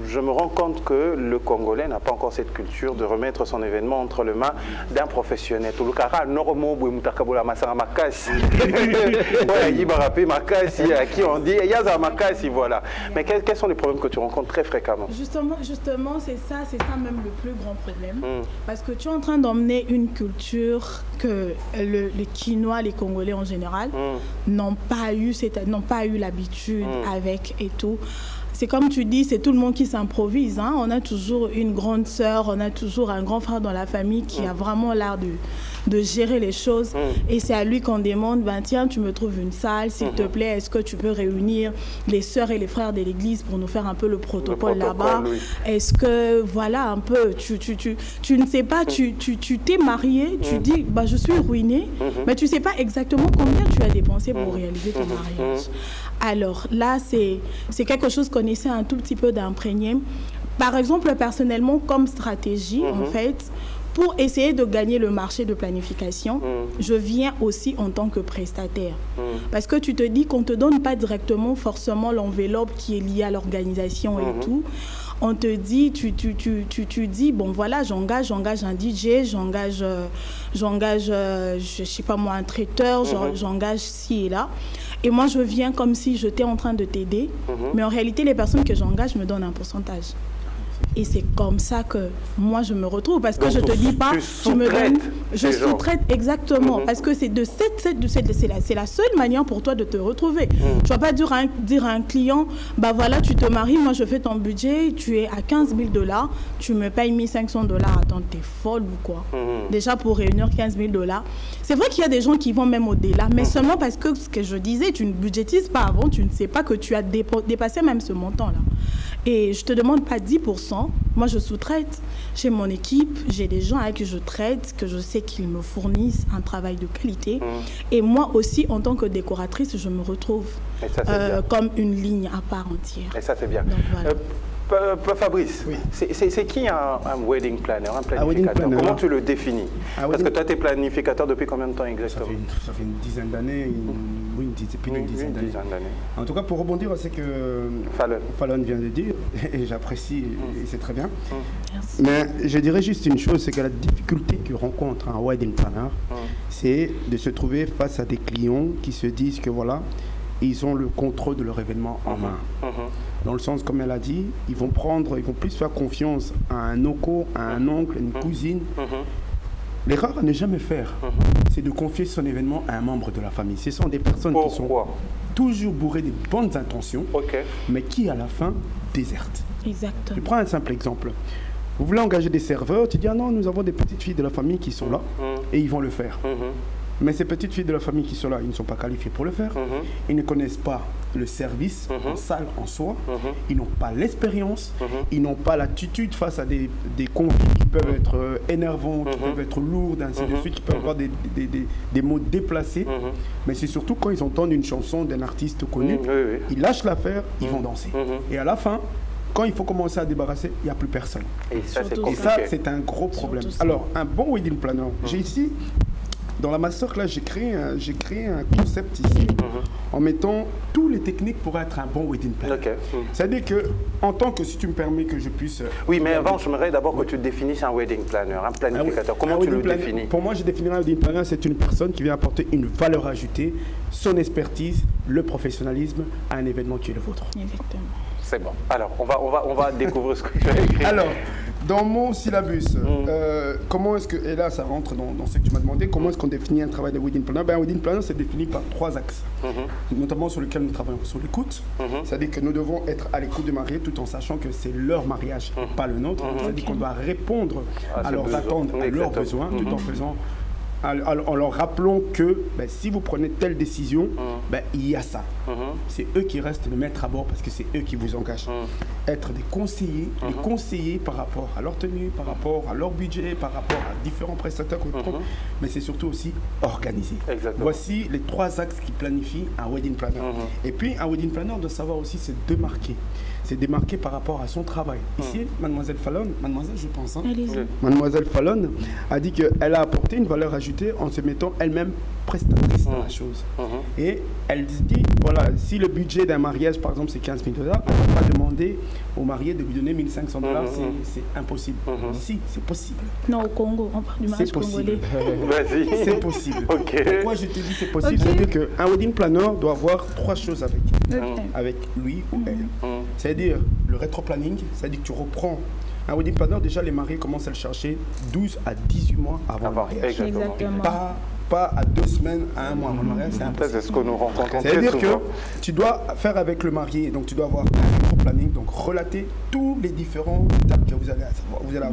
Je me rends compte que le Congolais n'a pas encore cette culture de remettre son événement entre les mains d'un professionnel. À qui on dit Yaza Makasi, voilà. Mais quels sont les problèmes que tu rencontres très fréquemment? Justement, c'est ça même le plus grand problème. Parce que tu es en train d'emmener une culture que les Quinois, les Congolais en général, n'ont pas eu l'habitude avec et tout. C'est comme tu dis, c'est tout le monde qui s'improvise. On a toujours une grande sœur, on a toujours un grand frère dans la famille qui a vraiment l'art de gérer les choses. Et c'est à lui qu'on demande, ben, tiens, tu me trouves une salle, s'il te plaît, est-ce que tu peux réunir les sœurs et les frères de l'église pour nous faire un peu le protocole là-bas? Oui. Est-ce que, voilà, un peu, tu ne sais pas, tu t'es marié, tu dis, bah, je suis ruinée, mais tu ne sais pas exactement combien tu as dépensé pour réaliser ton mariage. Alors là, c'est quelque chose qu'on essaie un tout petit peu d'imprégner. Par exemple, personnellement, comme stratégie, en fait, pour essayer de gagner le marché de planification, je viens aussi en tant que prestataire. Parce que tu te dis qu'on ne te donne pas directement forcément l'enveloppe qui est liée à l'organisation et tout. On te dit, tu dis, bon voilà, j'engage un DJ, j'engage, je sais pas moi, un traiteur, j'engage ci et là. Et moi, je viens comme si j'étais en train de t'aider. Mais en réalité, les personnes que j'engage me donnent un pourcentage. Et c'est comme ça que moi je me retrouve, parce que donc, je te dis pas, tu me donnes, je sous-traite exactement, parce que c'est c'est la seule manière pour toi de te retrouver. Tu vas pas dire à un client, bah voilà, tu te maries, moi je fais ton budget, tu es à 15 000 $, tu me payes 1 500 $. Attends, t'es folle ou quoi? Déjà pour réunir 15 000 $. C'est vrai qu'il y a des gens qui vont même au-delà, mais seulement parce que ce que je disais, tu ne budgétises pas avant, tu ne sais pas que tu as dépassé même ce montant-là. Et je ne te demande pas 10%, moi je sous-traite. J'ai mon équipe, j'ai des gens avec qui je traite, que je sais qu'ils me fournissent un travail de qualité. Et moi aussi, en tant que décoratrice, je me retrouve comme une ligne à part entière. Et ça, c'est bien. Donc, voilà. Fabrice, oui. C'est qui un wedding planner, un planificateur? Comment tu le définis? Parce que toi, tu es planificateur depuis combien de temps exactement? Ça fait une dizaine d'années, plus d'une dizaine d'années. En tout cas, pour rebondir à ce que Fallon vient de dire, et j'apprécie, et c'est très bien. Merci. Mais je dirais juste une chose, c'est que la difficulté que rencontre un wedding planner, c'est de se trouver face à des clients qui se disent que voilà, ils ont le contrôle de leur événement en main. Dans le sens, comme elle a dit, ils vont plus faire confiance à un oncle, à un oncle, une cousine. L'erreur à ne jamais faire, c'est de confier son événement à un membre de la famille. Ce sont des personnes qui sont toujours bourrées de bonnes intentions, mais qui, à la fin, désertent. Exactement. Je prends un simple exemple. Vous voulez engager des serveurs, tu dis, ah non, nous avons des petites filles de la famille qui sont là, et ils vont le faire. Mais ces petites filles de la famille qui sont là, ils ne sont pas qualifiés pour le faire. Ils ne connaissent pas le service en salle en soi. Ils n'ont pas l'expérience. Ils n'ont pas l'attitude face à des conflits qui peuvent être énervants, qui peuvent être lourds, ainsi de suite, qui peuvent avoir des mots déplacés. Mais c'est surtout quand ils entendent une chanson d'un artiste connu, ils lâchent l'affaire, ils vont danser. Et à la fin, quand il faut commencer à débarrasser, il n'y a plus personne. Et ça, c'est un gros problème. Alors, un bon wedding planner, j'ai ici... Dans la masterclass, j'ai créé un concept ici en mettant toutes les techniques pour être un bon wedding planner. C'est-à-dire que, en tant que, si tu me permets que je puisse... Oui, mais avant, j'aimerais d'abord que tu définisses un wedding planner, un planificateur. Comment tu le définis? Pour moi, je définirais un wedding planner, c'est une personne qui vient apporter une valeur ajoutée, son expertise, le professionnalisme à un événement qui est le vôtre. Exactement. C'est bon. Alors, on va découvrir ce que tu as écrit. Alors, dans mon syllabus, comment est-ce que, et là ça rentre dans ce que tu m'as demandé, comment est-ce qu'on définit un travail de wedding planner? Un wedding planner, c'est défini par 3 axes, notamment sur lesquels nous travaillons sur l'écoute. C'est-à-dire que nous devons être à l'écoute du marié tout en sachant que c'est leur mariage, pas le nôtre. C'est-à-dire qu'on doit répondre à leurs attentes, à leurs besoins, tout en faisant... en leur rappelant que si vous prenez telle décision, il y a ça. C'est eux qui restent le maître à bord parce que c'est eux qui vous engagent. Être des conseillers, les conseillers par rapport à leur tenue, par rapport à leur budget, par rapport à différents prestataires qu'on prend, mais c'est surtout aussi organisé. Voici les 3 axes qui planifient un wedding planner. Et puis un wedding planner doit savoir aussi se démarquer. C'est démarqué par rapport à son travail. Ici, mademoiselle Fallon, mademoiselle je pense, mademoiselle Fallon a dit qu'elle a apporté une valeur ajoutée en se mettant elle-même prestatrice dans la chose. Et elle dit, voilà, si le budget d'un mariage, par exemple, c'est 15 000 $, elle ne va pas demander au marié de lui donner 1 500 $, c'est impossible. Ici, c'est possible. Non, au Congo, on parle du mariage congolais. Vas-y. C'est possible. Pourquoi je te dis c'est possible? C'est-à-dire qu'un wedding planner doit avoir 3 choses avec lui ou elle. C'est-à-dire le rétro-planning, c'est-à-dire que tu reprends un wedding planner, déjà les mariés commencent à le chercher 12 à 18 mois avant le mariage. Exactement. Pas à 2 semaines, à 1 mois avant le mariage, c'est impossible. C'est ce que nous rencontrons. C'est-à-dire que tu dois faire avec le marié, donc tu dois avoir un rétro-planning, donc relater tous les différentes étapes que vous allez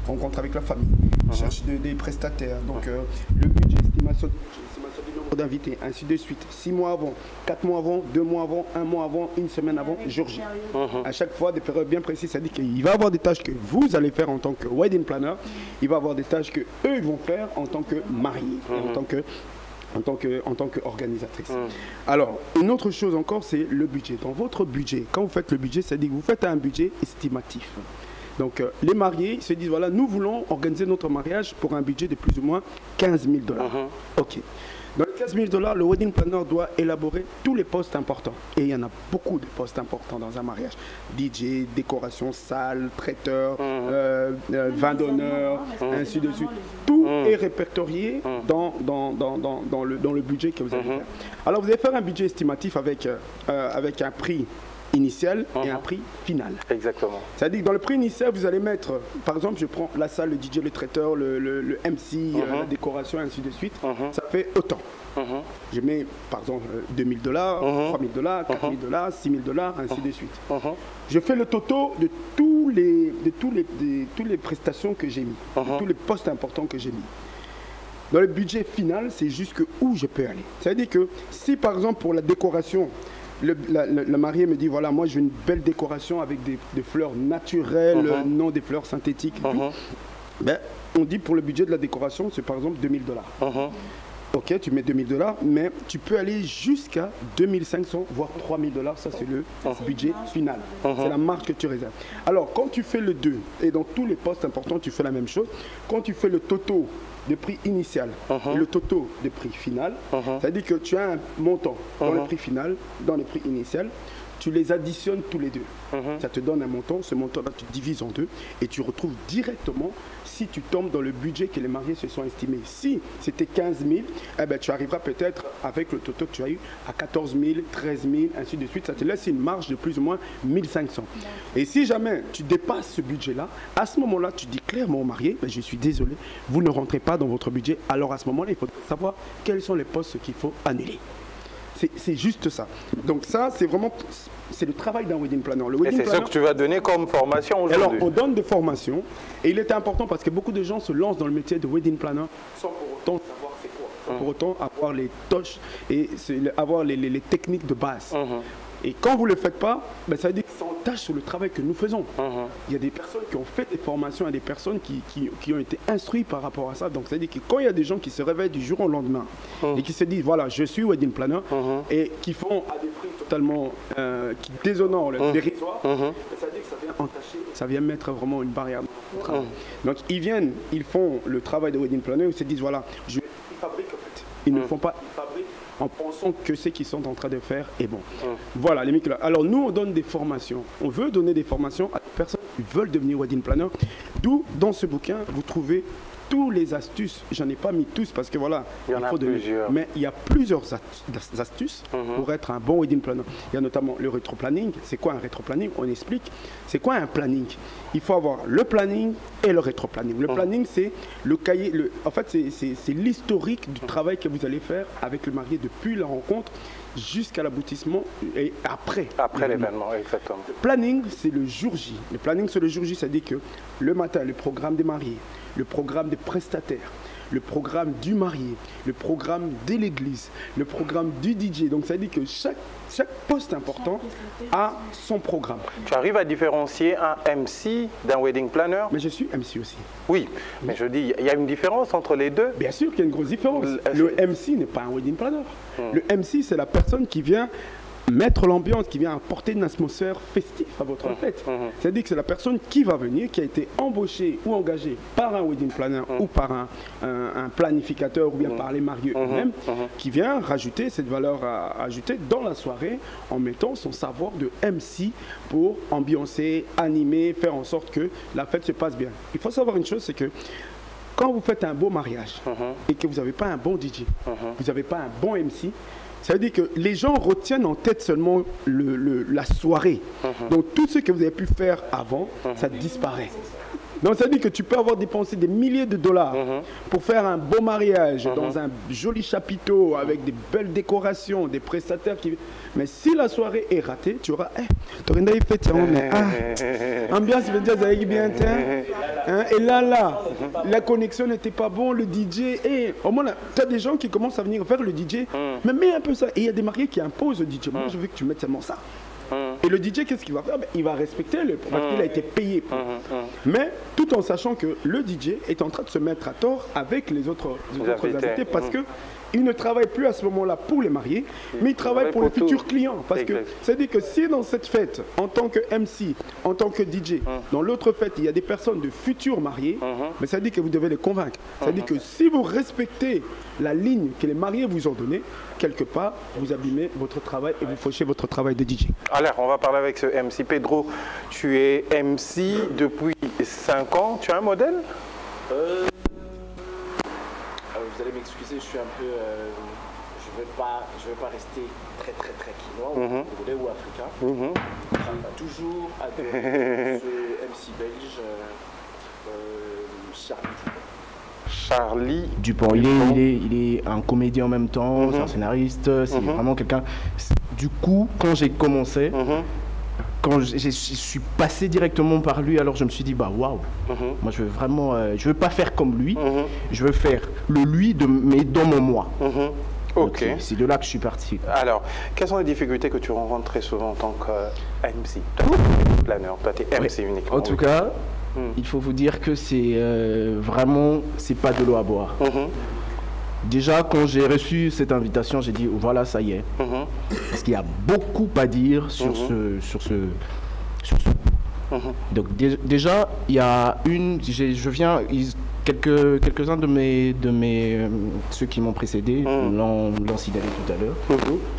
rencontrer avec la famille. ils cherchent des prestataires. Donc le budget, estimation du nombre d'invités, ainsi de suite. 6 mois avant, 4 mois avant, 2 mois avant, 1 mois avant, 1 semaine avant, jour J. À chaque fois, des périodes bien précises, ça dit qu'il va y avoir des tâches que vous allez faire en tant que wedding planner, il va y avoir des tâches que eux vont faire en tant que mariés, en tant qu'organisatrice. Alors, une autre chose encore, c'est le budget. Dans votre budget, quand vous faites le budget, ça dit que vous faites un budget estimatif. Donc, les mariés se disent, voilà, nous voulons organiser notre mariage pour un budget de plus ou moins 15 000 $. OK. Dans les 15 000 $, le wedding planner doit élaborer tous les postes importants. Et il y en a beaucoup de postes importants dans un mariage. DJ, décoration, salle, traiteur, vin d'honneur, ainsi de suite. Tout est répertorié dans le budget que vous allez faire. Alors, vous allez faire un budget estimatif avec un prix initial et un prix final. Exactement. C'est-à-dire que dans le prix initial, vous allez mettre, par exemple, je prends la salle, le DJ, le traiteur, le MC, la décoration, ainsi de suite. Ça fait autant. Je mets, par exemple, 2 000 $, 3 000 $, 4 000 $, 6 000 $, ainsi de suite. Je fais le total de toutes les prestations que j'ai mis, de tous les postes importants que j'ai mis. Dans le budget final, c'est jusque où je peux aller. C'est-à-dire que si, par exemple, pour la décoration, le marié me dit, voilà, moi je veux une belle décoration avec des fleurs naturelles, non des fleurs synthétiques. Ben, on dit pour le budget de la décoration, c'est par exemple 2 000 $. Ok, tu mets 2 000 $, mais tu peux aller jusqu'à 2 500, voire 3 000 $. Ça, c'est le budget final. C'est la marge que tu réserves. Alors, quand tu fais le 2, et dans tous les postes importants, tu fais la même chose. Quand tu fais le total de prix initial et le total de prix final, c'est-à-dire que tu as un montant dans le prix final, dans le prix initial, tu les additionnes tous les deux. Ça te donne un montant, ce montant-là tu divises en deux et tu retrouves directement si tu tombes dans le budget que les mariés se sont estimés. Si c'était 15 000, eh ben, tu arriveras peut-être avec le total que tu as eu à 14 000, 13 000, ainsi de suite. Ça te laisse une marge de plus ou moins 1 500. Et si jamais tu dépasses ce budget-là, à ce moment-là, tu dis clairement aux mariés, ben, je suis désolé, vous ne rentrez pas dans votre budget. Alors à ce moment-là, il faut savoir quels sont les postes qu'il faut annuler. C'est juste ça. Donc ça, c'est vraiment le travail d'un wedding planner. Et c'est ce que tu vas donner comme formation aujourd'hui. Alors, on donne des formations. Et il est important parce que beaucoup de gens se lancent dans le métier de wedding planner sans pour autant savoir c'est quoi. Sans pour autant avoir les touches et avoir les techniques de base. Et quand vous ne le faites pas, ben ça veut dire que ça entache sur le travail que nous faisons. Il y a des personnes qui ont fait des formations, il y a des personnes qui ont été instruites par rapport à ça. Donc, ça veut dire que quand il y a des gens qui se réveillent du jour au lendemain et qui se disent, voilà, je suis wedding planner, et qui font à des prix totalement qui déshonorent, dérisoires, ça veut dire que ça vient entacher, ça vient mettre vraiment une barrière dans le travail. Donc, ils viennent, ils font le travail de wedding planner, ils se disent, voilà, ils fabriquent en fait. Ils ne font pas, ils fabriquent en pensant que ce qu'ils sont en train de faire est bon. Voilà, les micros. Alors nous, on donne des formations. On veut donner des formations à des personnes qui veulent devenir wedding planner. D'où, dans ce bouquin, vous trouvez toutes les astuces. J'en ai pas mis tous parce que voilà, il faut plusieurs. Mais il y a plusieurs astuces pour être un bon wedding planner. Il y a notamment le rétro-planning. C'est quoi un rétro-planning? On explique. C'est quoi un planning? Il faut avoir le planning et le rétro-planning. Le planning, c'est le cahier. En fait, c'est l'historique du travail que vous allez faire avec le marié depuis la rencontre jusqu'à l'aboutissement et après. Après l'événement, exactement. Le planning, c'est le jour J. Le planning, c'est le jour J, ça dit que le matin, le programme des mariés, le programme des prestataires, le programme du marié, le programme de l'église, le programme du DJ. Donc ça dit que chaque poste important a son programme. Tu arrives à différencier un MC d'un wedding planner? Mais je suis MC aussi. Oui, mais je dis, il y a une différence entre les deux? Bien sûr qu'il y a une grosse différence. Le MC n'est pas un wedding planner. Le MC, c'est la personne qui vient mettre l'ambiance, qui vient apporter une atmosphère festive à votre fête. C'est-à-dire que c'est la personne qui va venir, qui a été embauchée ou engagée par un wedding planner ou par un planificateur ou bien par les mariés eux-mêmes, qui vient rajouter cette valeur ajoutée dans la soirée en mettant son savoir de MC pour ambiancer, animer, faire en sorte que la fête se passe bien. Il faut savoir une chose, c'est que quand vous faites un beau mariage et que vous n'avez pas un bon DJ, vous n'avez pas un bon MC, ça veut dire que les gens retiennent en tête seulement la soirée. Donc tout ce que vous avez pu faire avant, ça disparaît. Donc ça veut dire que tu peux avoir dépensé des milliers de dollars pour faire un beau mariage dans un joli chapiteau avec des belles décorations, des prestataires qui... Mais si la soirée est ratée, tu auras... tu aurais fait, mais ambiance, bien, Hein, et là, la connexion n'était pas bonne, le DJ. Et au moins, tu as des gens qui commencent à venir faire le DJ. Mais mets un peu ça. Et il y a des mariés qui imposent au DJ. Moi, je veux que tu mettes seulement ça. Et le DJ, qu'est-ce qu'il va faire? Il va respecter parce qu'il a été payé pour. Mais tout en sachant que le DJ est en train de se mettre à tort avec les autres invités parce que il ne travaille plus à ce moment-là pour les mariés, mais il travaille pour les futurs clients. Parce que c'est-à-dire que si dans cette fête, en tant que MC, en tant que DJ, dans l'autre fête, il y a des personnes de futurs mariés, mais ça veut dire que vous devez les convaincre. Ça veut dire que si vous respectez la ligne que les mariés vous ont donnée, quelque part, vous abîmez votre travail et vous fauchez votre travail de DJ. Alors, on va parler avec ce MC. Pedro, tu es MC depuis 5 ans. Tu as un modèle? Vous allez m'excuser, je suis un peu... je veux pas rester très quinois, congolais ou africain. J'ai toujours adoré ce MC belge, Charlie Dupont. Il est un comédien en même temps, c'est un scénariste, c'est vraiment quelqu'un... Du coup, quand j'ai commencé, quand je suis passé directement par lui, alors je me suis dit, bah waouh, moi je veux vraiment, je veux pas faire comme lui, je veux faire le lui, mais dans mon moi. Ok. C'est de là que je suis parti. Alors, quelles sont les difficultés que tu rencontres très souvent en tant qu'MC? Planeur, toi tu es MC uniquement. En tout cas, il faut vous dire que c'est vraiment, c'est pas de l'eau à boire. Déjà, quand j'ai reçu cette invitation, j'ai dit, voilà, ça y est. Parce qu'il y a beaucoup à dire sur ce. Donc, déjà, il y a quelques-uns de ceux qui m'ont précédé l'ont signalé tout à l'heure.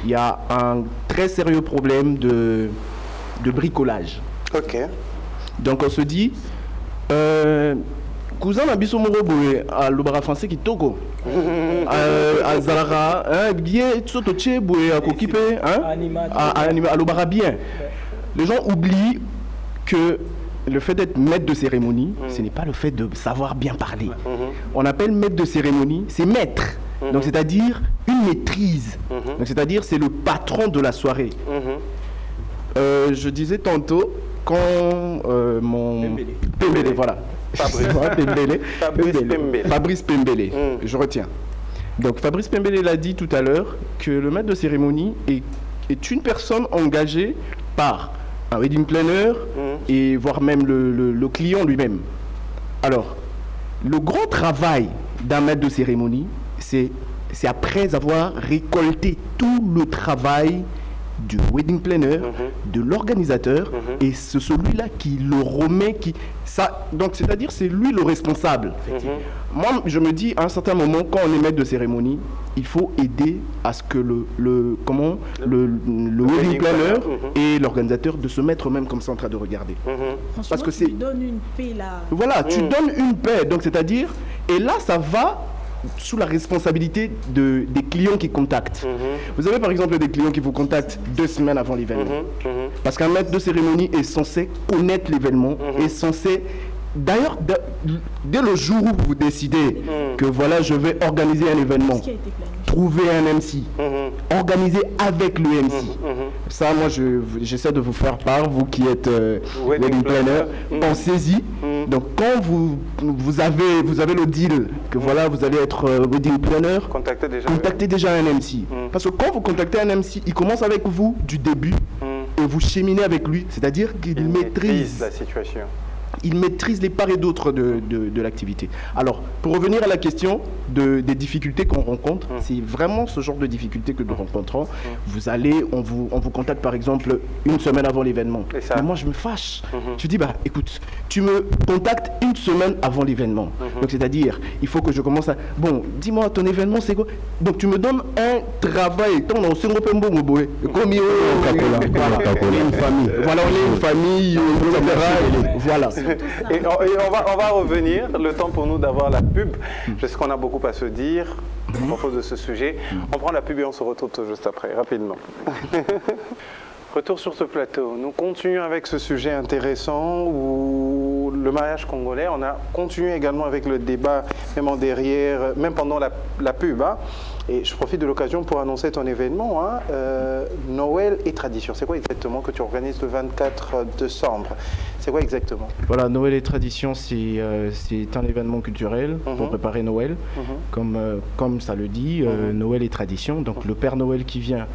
Il y a un très sérieux problème de bricolage. Ok. Donc, on se dit... cousin Nabiso Moroboé à l'Obara français qui Togo à Zalara bien Tsotoche Boé à Kokipe à l'Obara bien. Les gens oublient que le fait d'être maître de cérémonie, ce n'est pas le fait de savoir bien parler. On appelle maître de cérémonie, c'est maître. Donc c'est-à-dire une maîtrise. Donc c'est-à-dire c'est le patron de la soirée. Je disais tantôt quand mon Pembele, voilà. Fabrice Pembele, je retiens. Donc Fabrice Pembele l'a dit tout à l'heure que le maître de cérémonie est une personne engagée par un wedding planner et voire même le client lui-même. Alors, le grand travail d'un maître de cérémonie, c'est après avoir récolté tout le travail du wedding planner, de l'organisateur, et c'est celui-là qui le remet, donc c'est-à-dire c'est lui le responsable. Moi, je me dis à un certain moment, quand on est maître de cérémonie, il faut aider à ce que le wedding planner et l'organisateur de se mettre même comme ça en train de regarder. Parce que tu donnes une paix là. Voilà, tu donnes une paix, donc c'est-à-dire, et là ça va sous la responsabilité des clients qui contactent. Vous avez par exemple des clients qui vous contactent 2 semaines avant l'événement. Parce qu'un maître de cérémonie est censé connaître l'événement, est censé... D'ailleurs, dès le jour où vous décidez que voilà, je vais organiser un événement, trouver un MC, organiser avec le MC. Ça, moi, j'essaie de vous faire part, vous qui êtes wedding planner, pensez-y. Donc, quand vous avez le deal que voilà, vous allez être wedding planner, contactez déjà un MC. Parce que quand vous contactez un MC, il commence avec vous du début et vous cheminez avec lui, c'est-à-dire qu'il maîtrise la situation. Il maîtrise les parts et d'autres de l'activité. Alors, pour revenir à la question des difficultés qu'on rencontre, c'est vraiment ce genre de difficultés que nous rencontrons. On vous contacte par exemple 1 semaine avant l'événement. Mais moi, je me fâche. Je dis, bah écoute, tu me contactes 1 semaine avant l'événement. Donc, c'est-à-dire, il faut que je commence à... Bon, dis-moi, ton événement, c'est quoi? Donc, tu me donnes un travail. Voilà, on est une famille. Voilà, on est une famille, etc. Voilà. Et on va revenir, le temps pour nous d'avoir la pub, parce qu'on a beaucoup à se dire à propos de ce sujet. On prend la pub et on se retrouve tout juste après, rapidement. Retour sur ce plateau. Nous continuons avec ce sujet intéressant où le mariage congolais, on a continué également avec le débat, même en derrière, même pendant la pub. Et je profite de l'occasion pour annoncer ton événement, hein, Noël et Tradition. C'est quoi exactement que tu organises le 24 décembre? C'est quoi exactement? Voilà, Noël et Tradition, c'est un événement culturel pour préparer Noël. Comme ça le dit, Noël et Tradition. Donc le Père Noël qui vient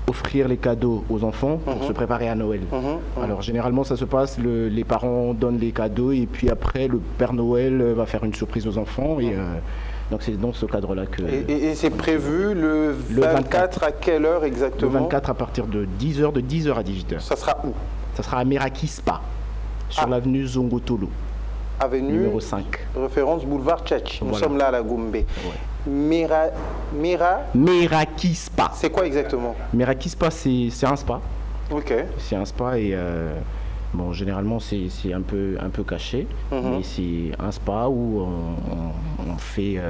offrir les cadeaux aux enfants pour se préparer à Noël. Alors généralement ça se passe, les parents donnent les cadeaux et puis après le Père Noël va faire une surprise aux enfants. Et, donc c'est dans ce cadre-là que... Et c'est prévu le 24 à quelle heure exactement? Le 24 à partir de 10h, de 10h à 18h. Ça sera où? Ça sera à Meraki Spa, sur l'avenue Zongotolo. Avenue numéro 5. Référence boulevard Tchatch. Nous sommes là à la Goumbé. Ouais. Meraki Spa. C'est quoi exactement? Meraki Spa, c'est un spa. Ok. C'est un spa et... bon, généralement, c'est un peu caché, mais c'est un spa où on fait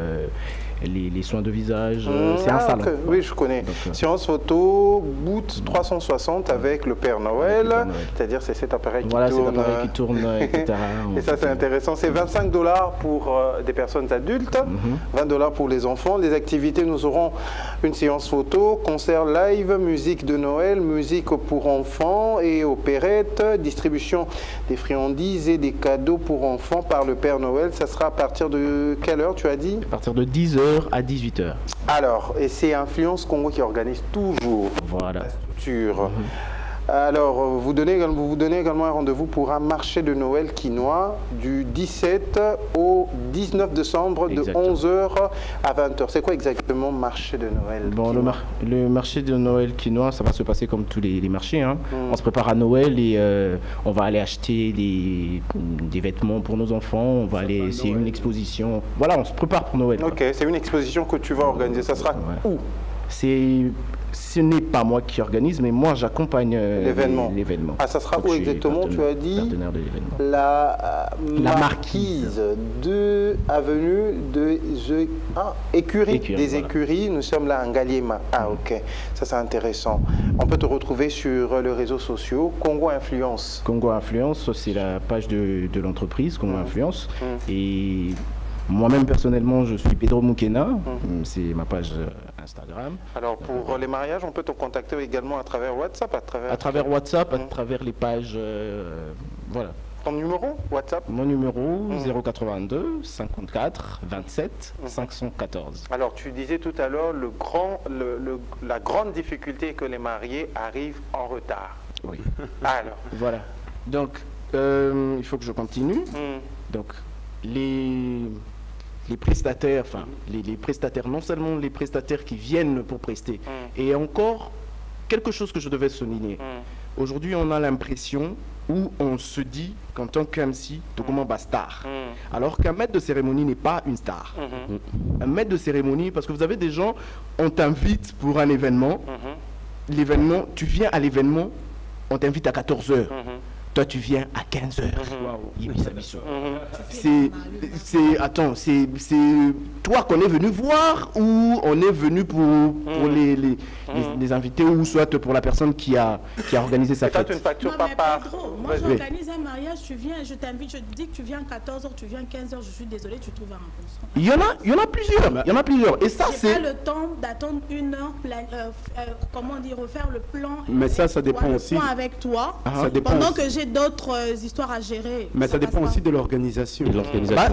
les soins de visage. C'est un salon. Okay. Oui, je connais. Donc, séance photo, boot 360 avec le Père Noël, c'est-à-dire c'est cet appareil qui tourne. Voilà, cet appareil qui tourne, etc. Et ça, c'est intéressant. C'est 25 $ pour des personnes adultes, 20 $ pour les enfants. Les activités, nous aurons une séance photo, concert live, musique de Noël, musique pour enfants et opérette, distribution des friandises et des cadeaux pour enfants par le Père Noël. Ça sera à partir de quelle heure, tu as dit? À partir de 10h à 18h. Alors, et c'est Influence Congo qui organise toujours la structure. Alors, vous vous donnez également un rendez-vous pour un marché de Noël quinois du 17 au 19 décembre de 11h à 20h. C'est quoi exactement marché de Noël? Bon, le marché de Noël quinois, ça va se passer comme tous les marchés. Hein. On se prépare à Noël et on va aller acheter des vêtements pour nos enfants. C'est une exposition. Voilà, on se prépare pour Noël. Ok, c'est une exposition que tu vas organiser. Ça sera où? Ce n'est pas moi qui organise, mais moi j'accompagne l'événement. Ah, ça sera où exactement? Tu as dit partenaire de l'événement. La Marquise de avenue de Écurie. Des écuries. Nous sommes là en Ngaliema. Ah, ok. Ça, c'est intéressant. On peut te retrouver sur les réseaux sociaux. Congo Influence. Congo Influence, c'est la page de l'entreprise Congo Influence. Et moi-même, personnellement, je suis Pedro Mukena. C'est ma page Instagram. Alors, pour les mariages, on peut te contacter également à travers WhatsApp? À travers WhatsApp, à travers les pages... voilà. Ton numéro WhatsApp? Mon numéro, 082 54 27 514. Alors, tu disais tout à l'heure, la grande difficulté est que les mariés arrivent en retard. Oui. Alors. Voilà. Donc, il faut que je continue. Donc, les prestataires, enfin les prestataires, non seulement les prestataires qui viennent pour prester, et encore quelque chose que je devais souligner. Aujourd'hui, on a l'impression où on se dit qu'en tant qu'MC, Togoman bat star. Alors qu'un maître de cérémonie n'est pas une star. Un maître de cérémonie, parce que vous avez des gens, on t'invite pour un événement, l'événement, tu viens à l'événement, on t'invite à 14h. Toi, tu viens à 15h. Attends, c'est toi qu'on est venu voir ou on est venu pour les invités ou soit pour la personne qui a organisé sa fête? Une facture papa. Moi, j'organise un mariage, tu viens, je t'invite, je te dis que tu viens à 14h, tu viens à 15h, je suis désolée, tu trouves un remplacement. Il y en a plusieurs. Et ça, c'est pas le temps d'attendre une heure, comment dire, refaire le plan. Mais ça dépend aussi. Avec toi, ça dépend pendant que j'ai d'autres histoires à gérer. Mais ça dépend aussi de l'organisation.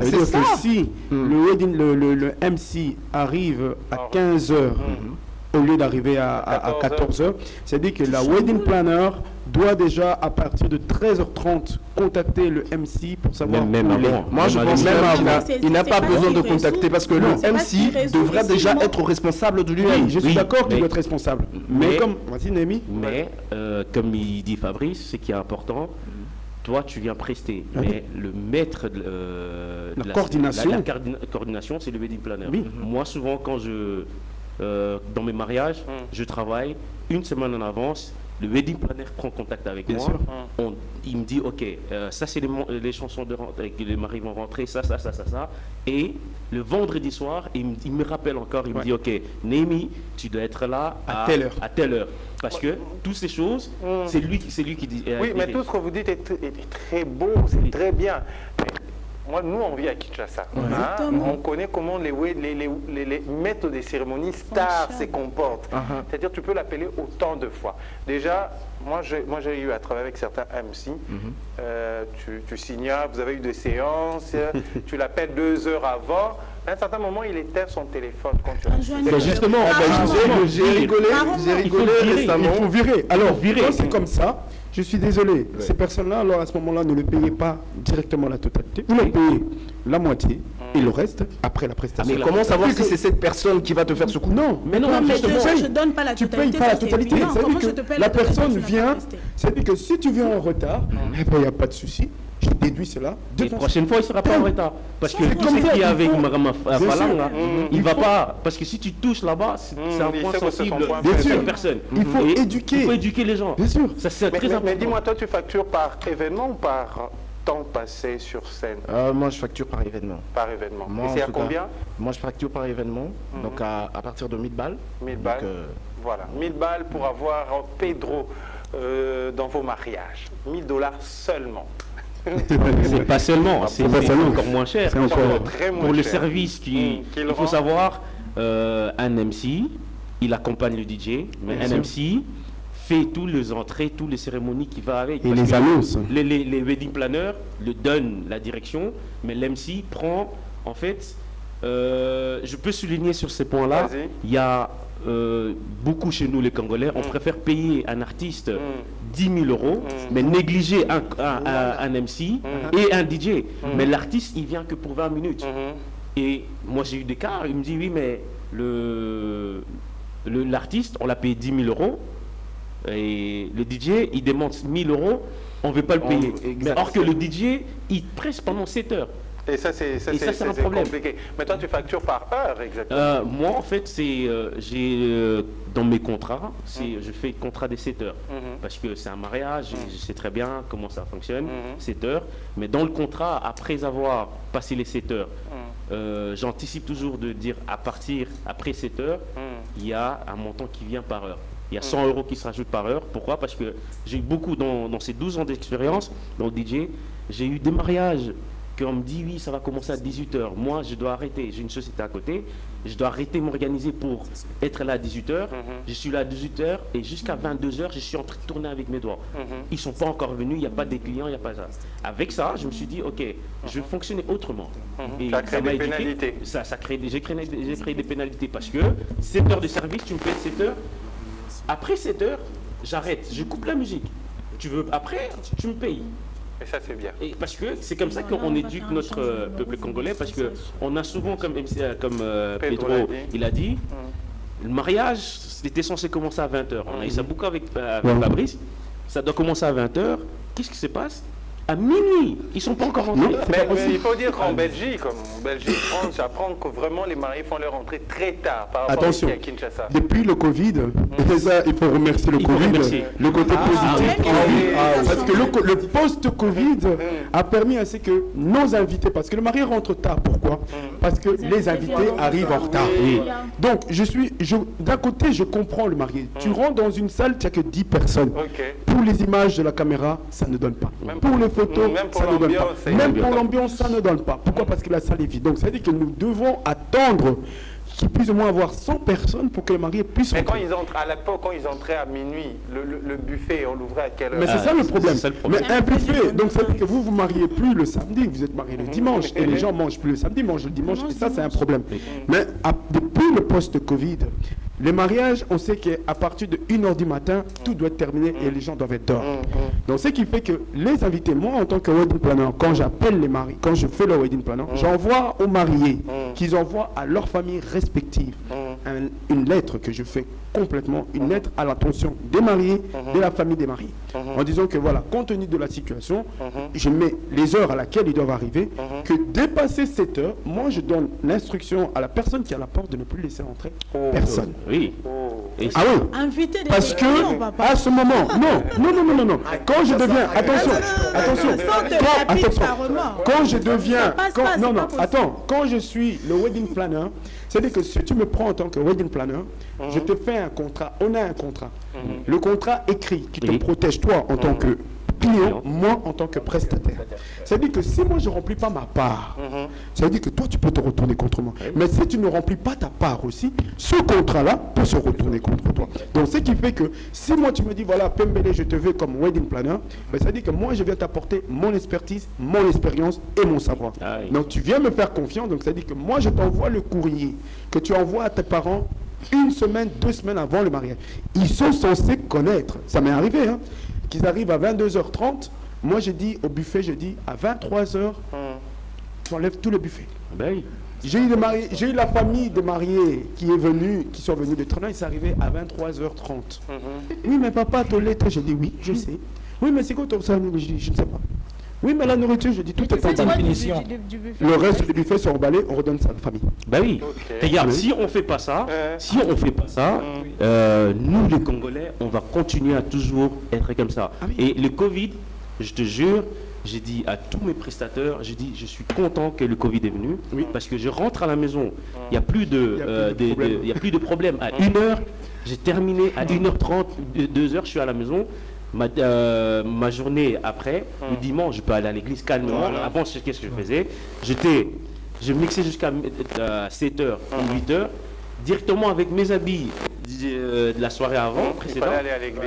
C'est ça. Si le MC arrive à 15h au lieu d'arriver à 14h, c'est-à-dire que la wedding planner doit déjà à partir de 13h30 contacter le MC pour savoir même avant. Moi je pense même avant. Il n'a pas besoin de contacter parce que le MC devrait déjà être responsable de lui-même. Oui, je suis d'accord qu'il doit être responsable. Mais comme vas-y Némi. Mais comme il dit Fabrice, ce qui est important, toi tu viens prester, mais le maître de la coordination, coordination, c'est le wedding planner. Moi souvent quand dans mes mariages, je travaille une semaine en avance. Le wedding planner prend contact avec moi. Il me dit, ok, ça c'est les chansons de rentrée, les maris vont rentrer, ça. Et le vendredi soir, il me rappelle encore, il me dit, ok, Némi, tu dois être là à telle heure. Parce que toutes ces choses, c'est lui qui dit. Oui, mais tout ce que vous dites est très beau, c'est très bien. Mais nous, on vit à Kinshasa. On connaît comment les maîtres des cérémonies stars se comportent. C'est-à-dire, tu peux l'appeler autant de fois. Déjà, moi, j'ai eu à travailler avec certains MC. Tu signes, vous avez eu des séances, tu l'appelles 2 heures avant. À un certain moment, il éteint son téléphone quand tu as... Justement, j'ai rigolé récemment. Il faut virer. Alors, quand c'est comme ça, je suis désolé. Ces personnes-là, alors à ce moment-là, ne le payez pas directement la totalité. Vous le payez la moitié et le reste après la prestation. Mais comment savoir si c'est cette personne qui va te faire ce coup? Non, mais déjà, je ne donne pas la totalité. Tu ne payes pas la totalité. C'est-à-dire que la personne vient, c'est-à-dire que si tu viens en retard, il n'y a pas de souci. Je déduis cela. La prochaine fois, il ne sera pas en retard. Parce que tout ce qui est avec Marama Falanga, il ne va pas. Parce que si tu touches là-bas, c'est un point sensible de cette personne. Il faut éduquer. Il faut éduquer les gens. Bien sûr. C'est très important. Mais dis-moi, toi, tu factures par événement ou par temps passé sur scène? Moi, je facture par événement. Par événement. Et c'est à combien? Moi, je facture par événement. Donc, à partir de 1000 balles. 1000 balles. Voilà. 1000 balles pour avoir Pedro dans vos mariages. 1000 $ seulement. C'est pas seulement, c'est encore moins cher. Pour le service il faut savoir, un MC, il accompagne le DJ, mais un MC fait toutes les entrées, toutes les cérémonies qui vont avec. Et les annonces. Les wedding planners le donnent la direction, mais l'MC prend, en fait, je peux souligner sur ces points-là, il y a beaucoup chez nous les Congolais, on préfère payer un artiste 10 000 €, mais négliger un MC et un DJ. Mais l'artiste, il vient que pour 20 minutes. Et moi, j'ai eu des cas, il me dit, oui, mais l'artiste, on l'a payé 10 000 € et le DJ, il demande 1 000 €, on ne veut pas le payer. Mais or que le DJ, il presse pendant 7 heures. Et ça, c'est un problème compliqué. Mais toi, tu factures par heure exactement? Moi, en fait, j'ai dans mes contrats, je fais contrat des 7 heures. Parce que c'est un mariage, je sais très bien comment ça fonctionne, 7 heures. Mais dans le contrat, après avoir passé les 7 heures, j'anticipe toujours de dire après 7 heures, il y a un montant qui vient par heure. Il y a 100 € qui se rajoutent par heure. Pourquoi? Parce que j'ai eu beaucoup, dans ces 12 ans d'expérience, dans le DJ, j'ai eu des mariages on me dit oui, ça va commencer à 18 h. Moi, je dois arrêter. J'ai une société à côté. Je dois arrêter, m'organiser pour être là à 18 h. Je suis là à 18 h et jusqu'à 22 h, je suis en train de tourner avec mes doigts. Ils ne sont pas encore venus, il n'y a pas des clients, il n'y a pas ça. Avec ça, je me suis dit, ok, je vais fonctionner autrement. Et ça crée des pénalités. J'ai créé des pénalités parce que 7 heures de service, tu me payes 7 heures. Après 7 heures, j'arrête, je coupe la musique. Tu veux après, tu me payes. Et ça, c'est bien. Et parce que c'est comme ça qu'on éduque notre peuple congolais, parce qu'on a souvent, comme Pedro il a dit, le mariage était censé commencer à 20 h. On a eu ça beaucoup avec Fabrice. Ça doit commencer à 20 h. Qu'est-ce qui se passe? À minuit, ils ne sont pas encore rentrés. Mais il faut dire qu'en Belgique, j'apprends que vraiment les mariés font leur entrée très tard par rapport à Kinshasa. Depuis le Covid, ça, il faut remercier le Covid, le côté positif. Parce que le post-Covid a permis à ce que nos invités, parce que le marié rentre tard, pourquoi? Parce que les invités arrivent en retard. Donc, d'un côté, je comprends le marié. Tu rentres dans une salle, tu n'as que 10 personnes. Pour les images de la caméra, ça ne donne pas. Pour les photos, ça ne donne pas. Même pour l'ambiance, ça ne donne pas. Pourquoi? Parce que la salle est vide. Donc, ça veut dire que nous devons attendre qu'il puisse au moins avoir 100 personnes pour que le marié puisse rentrer. Mais à l'époque, quand ils entraient à minuit, le buffet, on l'ouvrait à quelle heure? Mais c'est ça le problème. Mais un buffet, donc ça veut dire que vous ne vous mariez plus le samedi, vous êtes marié le dimanche. Et les gens mangent plus le samedi, mangent le dimanche. Et ça, c'est un problème. Mais depuis le post-Covid, les mariages, on sait qu'à partir de 1 h du matin, tout doit être terminé et les gens doivent être dehors. Donc, ce qui fait que les invités, moi, en tant que wedding planner, quand j'appelle les mariés, quand je fais le wedding planner, j'envoie aux mariés qu'ils envoient à leur famille respective une lettre que je fais complètement, une lettre à l'attention des mariés, de la famille des mariés, en disant que voilà, compte tenu de la situation, je mets les heures à laquelle ils doivent arriver, que dépasser 7 heures, moi, je donne l'instruction à la personne qui est à la porte de ne plus laisser entrer personne. Oui. Ah oui. Parce que à ce moment, non. Quand je deviens, attention. Quand je deviens, quand je suis le wedding planner, c'est-à-dire que si tu me prends en tant que wedding planner, je te fais un contrat. On a un contrat. Le contrat écrit qui te protège toi en tant que client, moi en tant que prestataire. C'est-à-dire que si moi je ne remplis pas ma part, ça veut dire que toi tu peux te retourner contre moi. Mais si tu ne remplis pas ta part aussi, ce contrat-là peut se retourner contre toi. Donc ce qui fait que si moi tu me dis voilà Pembele je te veux comme wedding planner, ben, ça veut dire que moi je viens t'apporter mon expertise, mon expérience et mon savoir. Donc tu viens me faire confiance, donc ça veut dire que moi je t'envoie le courrier que tu envoies à tes parents 1 semaine, 2 semaines avant le mariage. Ils sont censés connaître, ça m'est arrivé, hein, qu'ils arrivent à 22h30, moi je dis au buffet, je dis à 23h, tu enlèves tout le buffet. Ben, j'ai eu la famille de mariés qui sont venus de Trona, ils sont arrivés à 23h30. Oui mais papa, ton lait, j'ai dit oui, je sais. Oui mais c'est quoi ton salut? Je dis je ne sais pas. Oui, mais la nourriture, je dis tout est en définition. Le reste du buffet sont emballés, on redonne ça à la famille. Ben oui. Regarde, si on ne fait pas ça, nous les Congolais, on va continuer à toujours être comme ça. Et le Covid, je te jure, j'ai dit à tous mes prestataires, j'ai dit je suis content que le Covid est venu, parce que je rentre à la maison, il n'y a plus de problème. À 1h, j'ai terminé à 1h30, 2h, je suis à la maison. Ma journée après, le dimanche, je peux aller à l'église calmement. Avant, qu'est-ce que je faisais? Je mixais jusqu'à 7h ou 8h, directement avec mes habits de la soirée avant, précédente.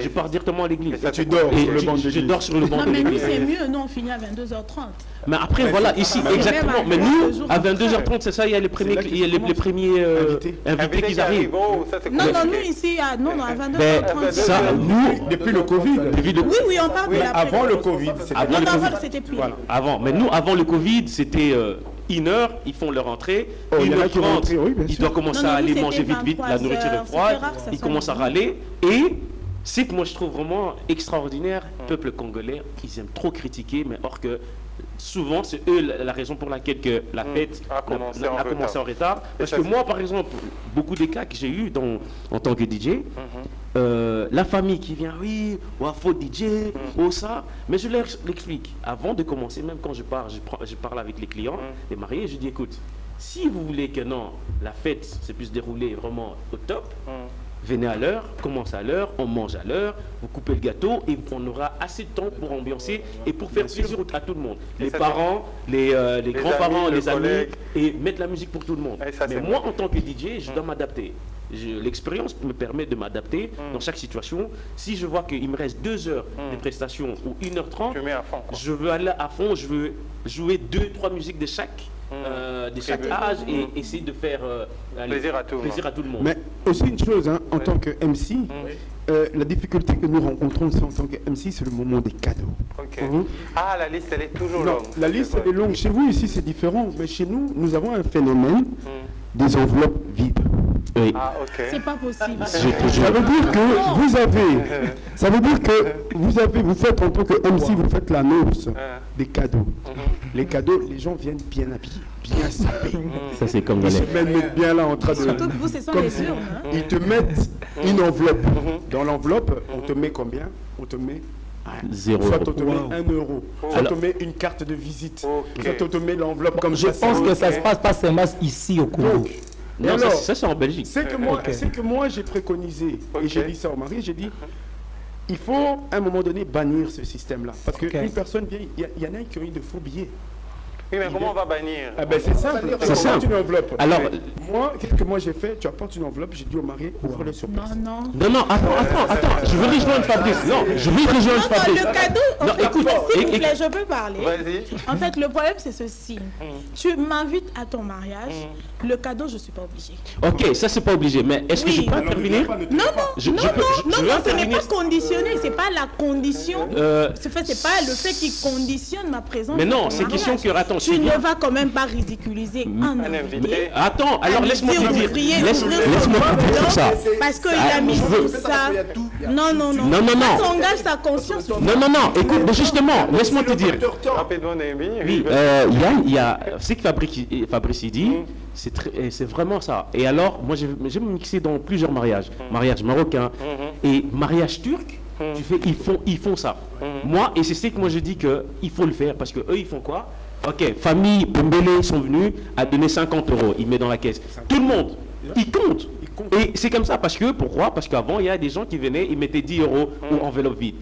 Je pars directement à l'église. Tu dors sur le banc de l'église. Je dors sur le banc de l'église. Mais nous, c'est mieux, nous, on finit à 22h30. Mais après, voilà, ici, exactement. Mais nous, à 22h30, c'est ça, il y a les premiers invités qui arrivent. Non, nous, ici, à 22h30. Ça, nous, depuis le Covid. Oui, on parle de la avant le Covid. C'était plus. Avant, mais nous, avant le Covid, c'était 1h, ils font leur entrée, 1h30, ils doivent commencer à aller manger vite, la nourriture est froide, ils commencent à râler, et c'est que moi je trouve vraiment extraordinaire, peuple congolais, ils aiment trop critiquer, mais or que souvent c'est eux la raison pour laquelle que la fête a commencé en retard. Parce que moi par exemple, beaucoup des cas que j'ai eu en tant que DJ, la famille qui vient, oui, faut DJ, ça, mais je leur explique, avant de commencer, même quand je parle avec les clients, les mariés, je dis écoute, si vous voulez que non, la fête se puisse dérouler vraiment au top, venez à l'heure, commencez à l'heure, on mange à l'heure, vous coupez le gâteau et on aura assez de temps pour ambiancer et pour faire plaisir à tout le monde. Les parents, les grands-parents, les amis, et mettre la musique pour tout le monde. Mais moi, en tant que DJ, je dois m'adapter. L'expérience me permet de m'adapter dans chaque situation. Si je vois qu'il me reste 2 heures de prestation ou 1h30, je veux aller à fond, je veux jouer 2-3 musiques de chaque âge et essayer de faire plaisir à tout le monde. Mais aussi une chose, hein, en tant que MC, la difficulté que nous rencontrons en tant que MC, c'est le moment des cadeaux. Ah, la liste, elle est toujours longue. La liste, elle est longue. Chez vous, ici, c'est différent. Mais chez nous, nous avons un phénomène des enveloppes vides. Oui. Ah, ok. C'est pas possible. Ça veut dire que vous faites en tant que MC, vous faites l'annonce des cadeaux. Les cadeaux, les gens viennent bien habillés, bien sapés. Ça c'est comme ils se mettent bien là en train de. Surtout que vous, c'est sans les urnes. Ils te mettent une enveloppe. Dans l'enveloppe, on te met combien? On te met 0. Soit on te met 1 euro, soit on te met une carte de visite, soit on te met l'enveloppe comme ça. Je pense que ça se passe pas seulement ici au Congo. Non, alors, ça c'est en Belgique. C'est que moi j'ai préconisé, et j'ai dit ça au mari, j'ai dit, il faut à un moment donné bannir ce système-là. Parce qu'une personne vient, il y en a qui ont eu de faux billets. Oui, mais comment on va bannir? C'est simple. C'est simple. Une enveloppe. Alors, moi, qu'est-ce que moi j'ai fait? Tu apportes une enveloppe, j'ai dit au mari, ouvre-le sur place. Non, attends. Je veux rejoindre Fabrice. Le cadeau, en fait, écoute, s'il vous plaît, je peux parler. Vas-y. En fait, le problème, c'est ceci. Tu m'invites à ton mariage, le cadeau, je ne suis pas obligée. Ok, ça, c'est pas obligé. Mais est-ce que je peux intervenir? Non, ce n'est pas conditionné. C'est pas la condition. C'est pas le fait qui conditionne ma présence. Mais non, c'est question que, attends, tu ne vas quand même pas ridiculiser un invité. Attends, alors laisse-moi te dire. Laisse-moi te dire ça. Parce qu'il a mis tout ça. Non. Ça engage sa conscience. Non, écoute, justement, laisse-moi te dire. Rapidement, Némi. Oui, il y a ce que Fabrice dit, c'est vraiment ça. Et alors, moi, j'ai mixé dans plusieurs mariages. Mariage marocain et mariage turc. Ils font ça. Moi, et c'est ce que moi je dis qu'il faut le faire parce que eux ils font quoi? Ok, famille Pembele sont venus à donner 50 euros, ils mettent dans la caisse. Tout le monde, ils comptent. Et c'est comme ça parce que, pourquoi? Parce qu'avant il y a des gens qui venaient, ils mettaient 10 euros ou enveloppe vide.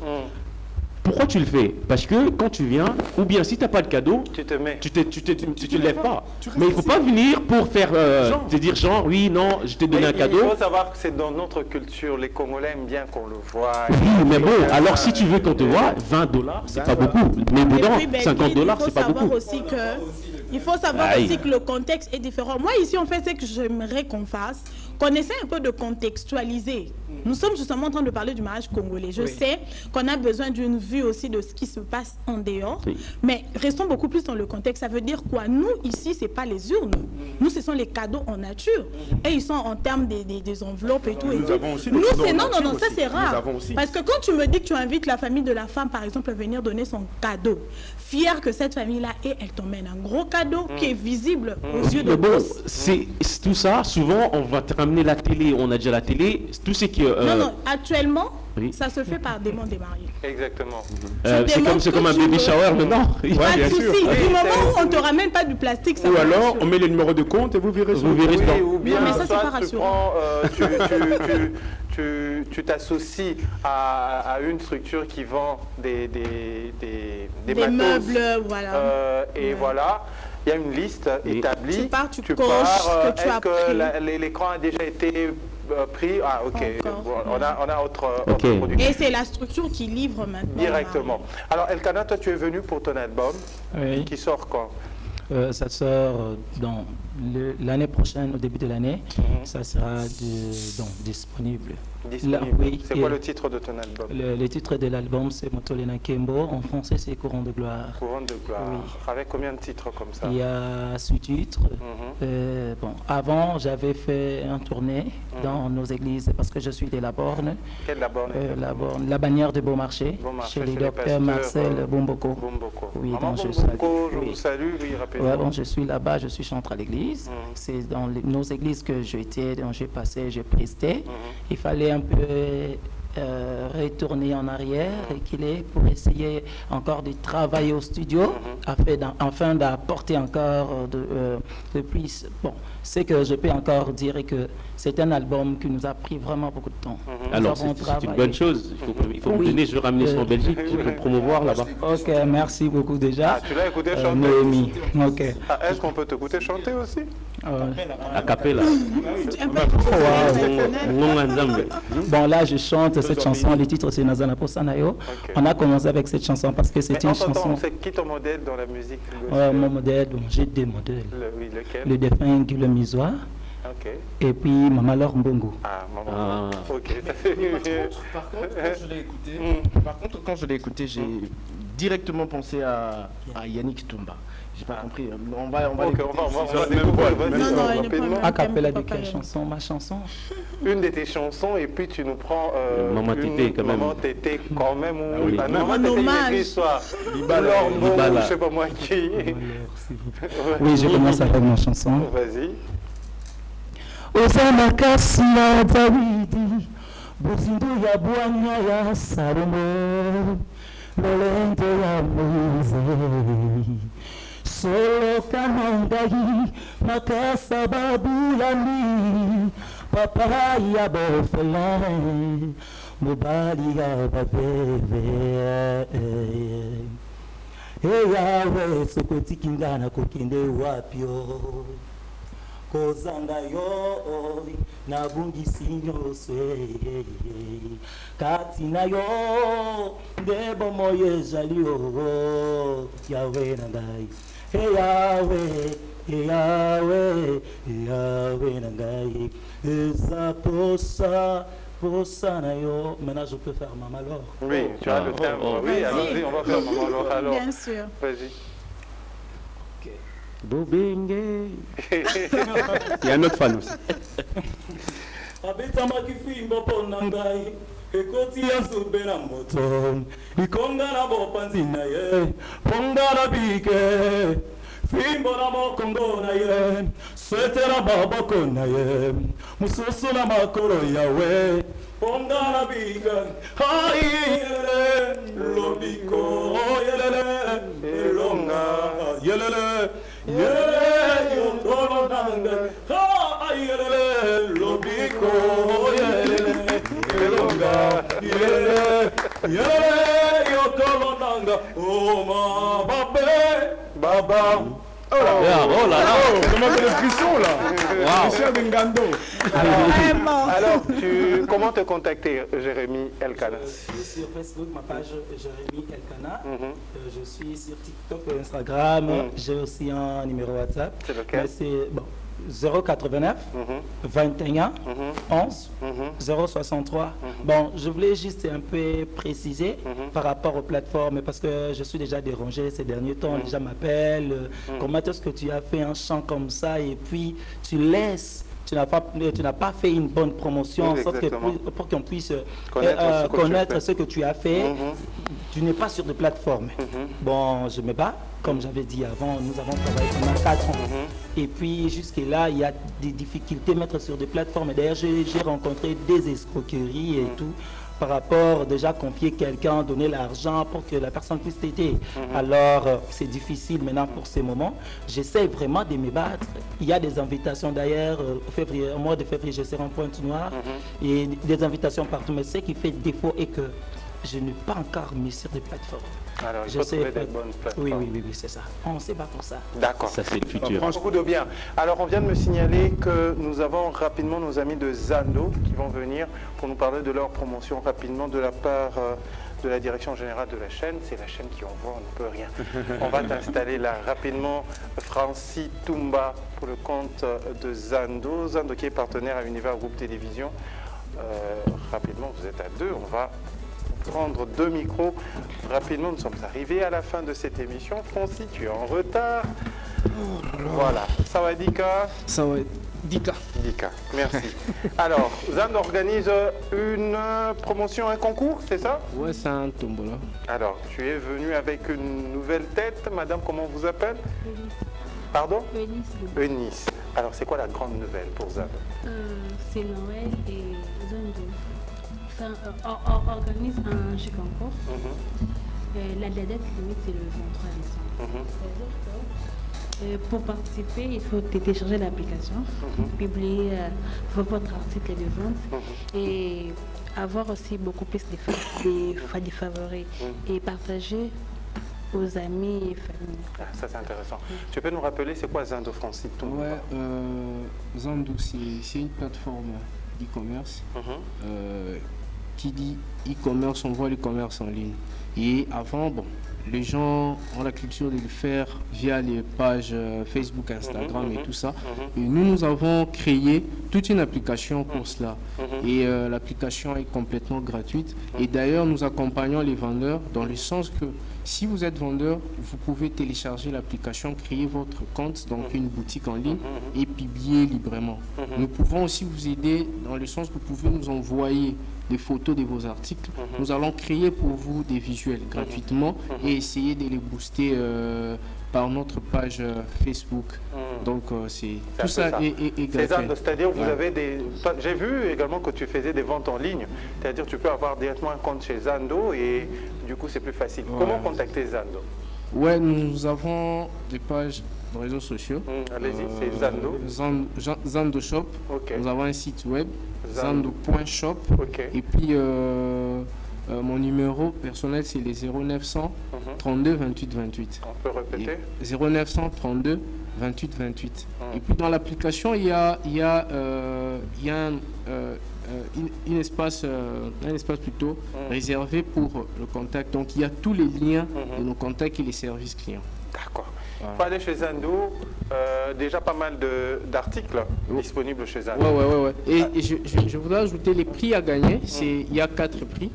pourquoi tu le fais? Parce que quand tu viens, ou bien si tu n'as pas de cadeau, tu te mets. Tu te lèves pas. Mais il ne faut pas venir pour faire te dire genre, oui, non, je t'ai donné un cadeau. Il faut savoir que c'est dans notre culture. Les Congolais aiment bien qu'on le voit. Oui, mais bon, alors si tu veux qu'on te voit, $20, c'est pas beaucoup. Mais dedans, $50, c'est pas beaucoup. Il faut savoir aussi que le contexte est différent. Moi, ici, en fait, c'est que j'aimerais qu'on fasse, qu'on essaie un peu de contextualiser. Nous sommes justement en train de parler du mariage congolais. Je sais qu'on a besoin d'une vue aussi de ce qui se passe en dehors, mais restons beaucoup plus dans le contexte. Ça veut dire quoi? Nous, ici, ce n'est pas les urnes. Nous, ce sont les cadeaux en nature. Et ils sont en termes des enveloppes et tout. Nous avons aussi nous, c'est non, ça c'est rare. Parce que quand tu me dis que tu invites la famille de la femme, par exemple, à venir donner son cadeau, fier que cette famille-là ait, elle t'emmène un gros cadeau qui est visible aux yeux de tous. C'est tout ça. Souvent, on va te ramener la télé. On a déjà la télé. Tout ce qui non, actuellement, ça se fait par des mondes démariés. Exactement. C'est comme un baby shower maintenant. Pas de souci. Du moment où on ne te ramène pas du plastique, ça ou alors, on met le numéro de compte et vous virez sur ou bien, non, mais ça, c'est pas rassurant. Tu t'associes à une structure qui vend des matos, meubles, voilà. Et voilà. Il y a une liste établie. Tu coches ce que tu as pris. Est-ce que l'écran a déjà été pris? Ah, ok. On a autre produit. Et c'est la structure qui livre maintenant. Directement. Alors, Elkana, toi, tu es venu pour ton album qui sort quand? Ça sort dans l'année prochaine, au début de l'année. Ça sera disponible. Oui, c'est quoi le titre de ton album? Le titre de l'album, c'est Motolena Kembo. En français, c'est Courant de gloire. Courant de gloire. Oui. Avec combien de titres comme ça? Il y a 6 titres. Avant, j'avais fait un tournée dans nos églises parce que je suis de la Borne. Quelle la Borne? La bannière de Beaumarchais, chez le docteur Marcel Bomboko. Oui, Maman Bomboko, je vous salue, oui, rapidement. Bon, je suis là-bas, je suis chantre à l'église. C'est dans nos églises que j'étais, dont j'ai passé, j'ai presté. Il fallait un peu retourner en arrière et qu'il est pour essayer encore de travailler au studio afin d'apporter encore de plus. Bon, c'est que je peux encore dire que c'est un album qui nous a pris vraiment beaucoup de temps. Alors c'est une bonne chose, il faut me donner, je vais ramener ça en Belgique, je peux le promouvoir là-bas. Ok, merci beaucoup déjà. Ah, tu l'as écouté chanter Noémie. Ok. Est-ce qu'on peut t'écouter chanter aussi? A cappella. Bon, là je chante cette chanson, le titre c'est Nazana Posanayo. On a commencé avec cette chanson parce que c'est une chanson. C'est qui ton modèle dans la musique? Mon modèle, j'ai deux modèles. Lequel? Le défunt Guillaume Misois. Et puis Maman Laure Mbongo. Ah, Maman. Ok. Par contre, quand je l'ai écouté, j'ai directement pensé à Yannick Toumba. J'ai pas compris. On va à cappella de quelle chanson? Ma chanson? Une de tes chansons et puis tu nous prends Maman Tété quand même. Maman Tété quand même. Maman Tété, l'histoire. Laure Mbongo, je sais pas moi qui. Oui, je commence avec ma chanson. Vas-y. Osama Kasina Dawidi, Buzindu ya Bwana ya Salomo, Lolente ya Moise, Solo Kanangai, Makasa Babulani, Papa ya Bofela, Mubali ya Babebe. Eyawe Sokoti Kingana Kokinde Wapio. Kozanga yo na bungisi nyose kati na yo ndebo moye jalio yawe na ngai yawe na ngai eza posa na yo. Maintenant je peux faire Maman Laure. Oui, tu as le thème. Oui, allons-y, on va faire Maman Laure alors. Bien sûr. Vas-y. Bobenge. Il y a un autre fan aussi. Abetama kifimbo ponangai ekoti yasubera moto ikonga na bopanzi na ye ponga na bike fimbo na mokongo na ye setera babako na ye mususu na makoro yawe ponga na bike hayele lobiko yelele longa yelele yelele yondolo nanga yelele lobiko yelele longa yelele yelele yondolo Oh ma baba. Oh là là, comment c'est le frisson là? Michel Bengando. Alors, comment te contacter, Jérémy Elkana? Je suis sur Facebook, ma page Jérémy Elkana. Je suis sur TikTok et Instagram. J'ai aussi un numéro WhatsApp. C'est lequel? C'est bon, 089 21 11 063. Bon, je voulais juste un peu préciser par rapport aux plateformes parce que je suis déjà dérangé ces derniers temps. Les gens m'appellent. Comment est-ce que tu as fait un chant comme ça et puis tu laisses. Tu n'as pas fait une bonne promotion pour qu'on puisse connaître ce que tu as fait. Tu n'es pas sur des plateformes. Bon, je me bats. Comme j'avais dit avant, nous avons travaillé pendant 4 ans. Et puis, jusque-là, il y a des difficultés à mettre sur des plateformes. D'ailleurs, j'ai rencontré des escroqueries et tout. Par rapport, déjà confier quelqu'un, donner l'argent pour que la personne puisse t'aider. Alors, c'est difficile maintenant pour ces moments. J'essaie vraiment de me battre. Il y a des invitations d'ailleurs, au mois de février, je serai en Pointe-Noire. Et des invitations partout. Mais ce qui fait défaut est que je n'ai pas encore mis sur des plateformes. Alors, il faut trouver des bonnes plateformes. Oui, c'est ça. On ne sait pas pour ça. D'accord. Ça, c'est le futur. Beaucoup de bien. Alors, on vient de me signaler que nous avons rapidement nos amis de Zando qui vont venir pour nous parler de leur promotion rapidement de la part de la direction générale de la chaîne. C'est la chaîne qui envoie, on ne peut rien. On va t'installer là rapidement. Francis Toumba pour le compte de Zando. Zando qui est partenaire à Univers Groupe Télévision. Rapidement, vous êtes à deux. On va prendre 2 micros rapidement. Nous sommes arrivés à la fin de cette émission. Francis, tu es en retard. Voilà. Ça va, Dika? Ça va, Dika. Dika, merci. Alors, Zand organise une promotion, un concours, c'est ça? Ouais, c'est un tombola. Alors, tu es venu avec une nouvelle tête. Madame, comment on vous appelle? Eunice. Pardon? Eunice. Eunice. Alors, c'est quoi la grande nouvelle pour Zand? C'est Noël et Zando organise un jeu concours. La date limite, c'est le 23 décembre. C'est-à-dire que pour participer, il faut télécharger l'application, publier votre article de vente et avoir aussi beaucoup plus de favoris et partager aux amis et familles. Ah, ça, c'est intéressant. Tu peux nous rappeler, c'est quoi Zando, Francis? Ouais, Zando, c'est une plateforme d'e-commerce. Qui dit e-commerce, on voit le commerce en ligne. Et avant, bon, les gens ont la culture de le faire via les pages Facebook, Instagram et tout ça. Et nous avons créé toute une application pour cela. Et l'application est complètement gratuite. Et d'ailleurs, nous accompagnons les vendeurs dans le sens que si vous êtes vendeur, vous pouvez télécharger l'application, créer votre compte, donc une boutique en ligne, et publier librement. Nous pouvons aussi vous aider dans le sens que vous pouvez nous envoyer des photos de vos articles. Nous allons créer pour vous des visuels gratuitement et essayer de les booster par notre page Facebook. Donc c'est tout ça est gratuit. C'est-à-dire vous avez des... J'ai vu également que tu faisais des ventes en ligne. C'est-à-dire tu peux avoir directement un compte chez Zando et du coup c'est plus facile. Comment contacter Zando? Ouais, nous avons des pages de réseaux sociaux. Allez-y, c'est Zando. Zando Shop. Nous avons un site web, zando.shop. Et puis mon numéro personnel, c'est les 0900 32 28 28. On peut répéter? 0900 32 28 28. Et puis dans l'application, il y a un espace plutôt réservé pour le contact. Donc il y a tous les liens de nos contacts et les services clients. D'accord. Il faut aller chez Zando, déjà pas mal d'articles disponibles chez Zando. Ouais. Et je voudrais ajouter les prix à gagner. Il y a 4 prix.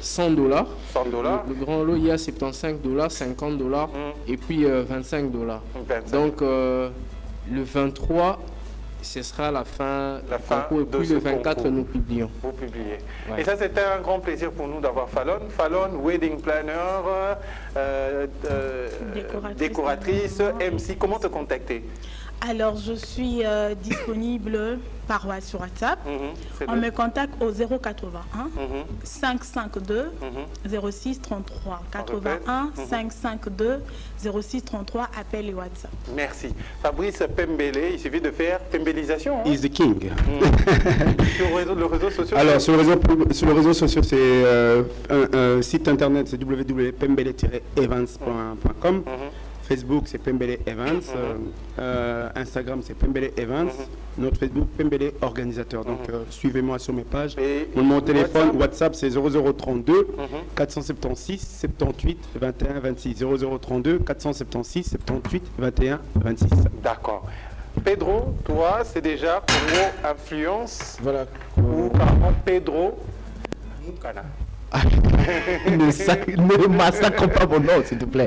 $100. Le grand lot, il y a $75, $50 et puis $25. Donc le 23, ce sera la fin du concours et puis le 24, nous publions. Vous publiez. Ouais. Et ça, c'était un grand plaisir pour nous d'avoir Fallon. Fallon, wedding planner, décoratrice, MC. Comment te contacter? Alors, je suis disponible par sur WhatsApp. On me contacte au 081 552 06 33. 81 552 06 33, appel et WhatsApp. Merci. Fabrice Pembele, il suffit de faire Pembélisation. He's the king. Sur le réseau social. Alors, sur le réseau social, c'est un site internet, c'est www.pembele-evans.com. Facebook, c'est Pembele Evans. Instagram, c'est Pembele Evans. Notre Facebook, Pembele Organisateur. Donc, suivez-moi sur mes pages. Mon téléphone, WhatsApp, c'est 0032 476 78 21 26. 0032 476 78 21 26. D'accord. Pedro, toi, c'est déjà Congo Influence. Voilà. Ou pardon, Pedro Mukana. Ne massacre pas mon nom, s'il te plaît.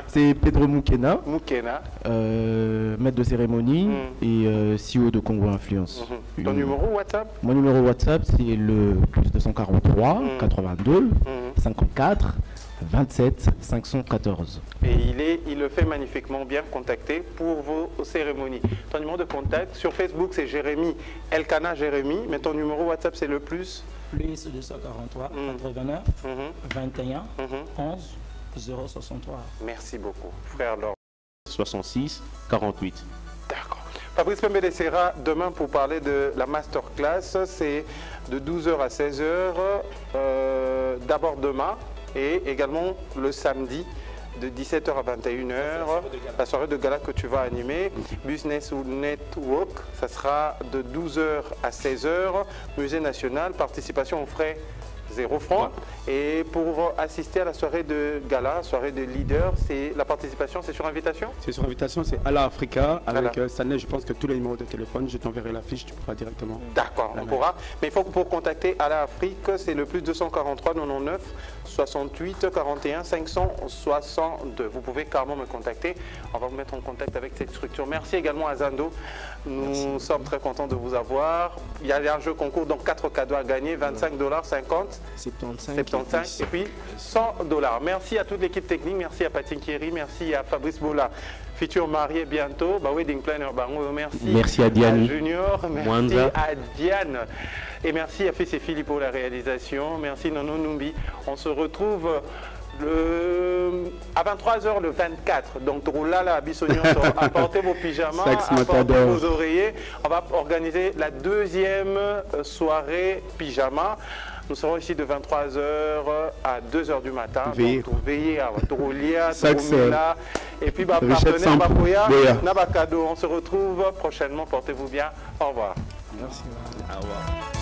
C'est Pedro Mukena, maître de cérémonie et CEO de Congo Influence. Ton numéro WhatsApp? Mon numéro WhatsApp, c'est le plus 243 82 54 27 514. Et il le fait magnifiquement bien contacter pour vos cérémonies. Ton numéro de contact sur Facebook, c'est Jérémy Elkana Jérémy, mais ton numéro WhatsApp, c'est le plus 243 89 21 11 063. Merci beaucoup, frère Laurent. 66 48. D'accord. Fabrice Pembele sera demain pour parler de la masterclass. C'est de 12h à 16h, d'abord demain et également le samedi de 17h à 21h, la soirée de gala que tu vas animer, Business Network, ça sera de 12h à 16h, Musée National, participation aux frais 0 francs. Et pour assister à la soirée de gala, soirée de leader, la participation, c'est sur invitation? C'est sur invitation, c'est Ala Africa avec Stanley. Je pense que tous les numéros de téléphone, je t'enverrai la fiche, tu pourras directement. D'accord, on pourra. Mais il faut que pour contacter Ala Afrique, c'est le plus 243 99 68 41 562. Vous pouvez carrément me contacter. On va vous mettre en contact avec cette structure. Merci également à Zando. Nous sommes très contents de vous avoir. Il y a un jeu concours, donc 4 cadeaux à gagner, 25 $, 50, 75 et puis 100 $. Merci à toute l'équipe technique, merci à Patin Kiri, merci à Fabrice Boula, futur marié bientôt, wedding planner, merci à Diane Junior, merci à Diane et merci à Fils et Philippe pour la réalisation, merci Nono Numbi. On se retrouve à 23h le 24, donc Roulala Bissognon, apportez vos pyjamas, apportez vos oreillers. On va organiser la deuxième soirée pyjama. Nous serons ici de 23h à 2h du matin. Donc, veillez à Roulia, Troumila, et puis partenaire Bakoya, Nabakado. On se retrouve prochainement. Portez-vous bien. Au revoir. Merci. Au revoir.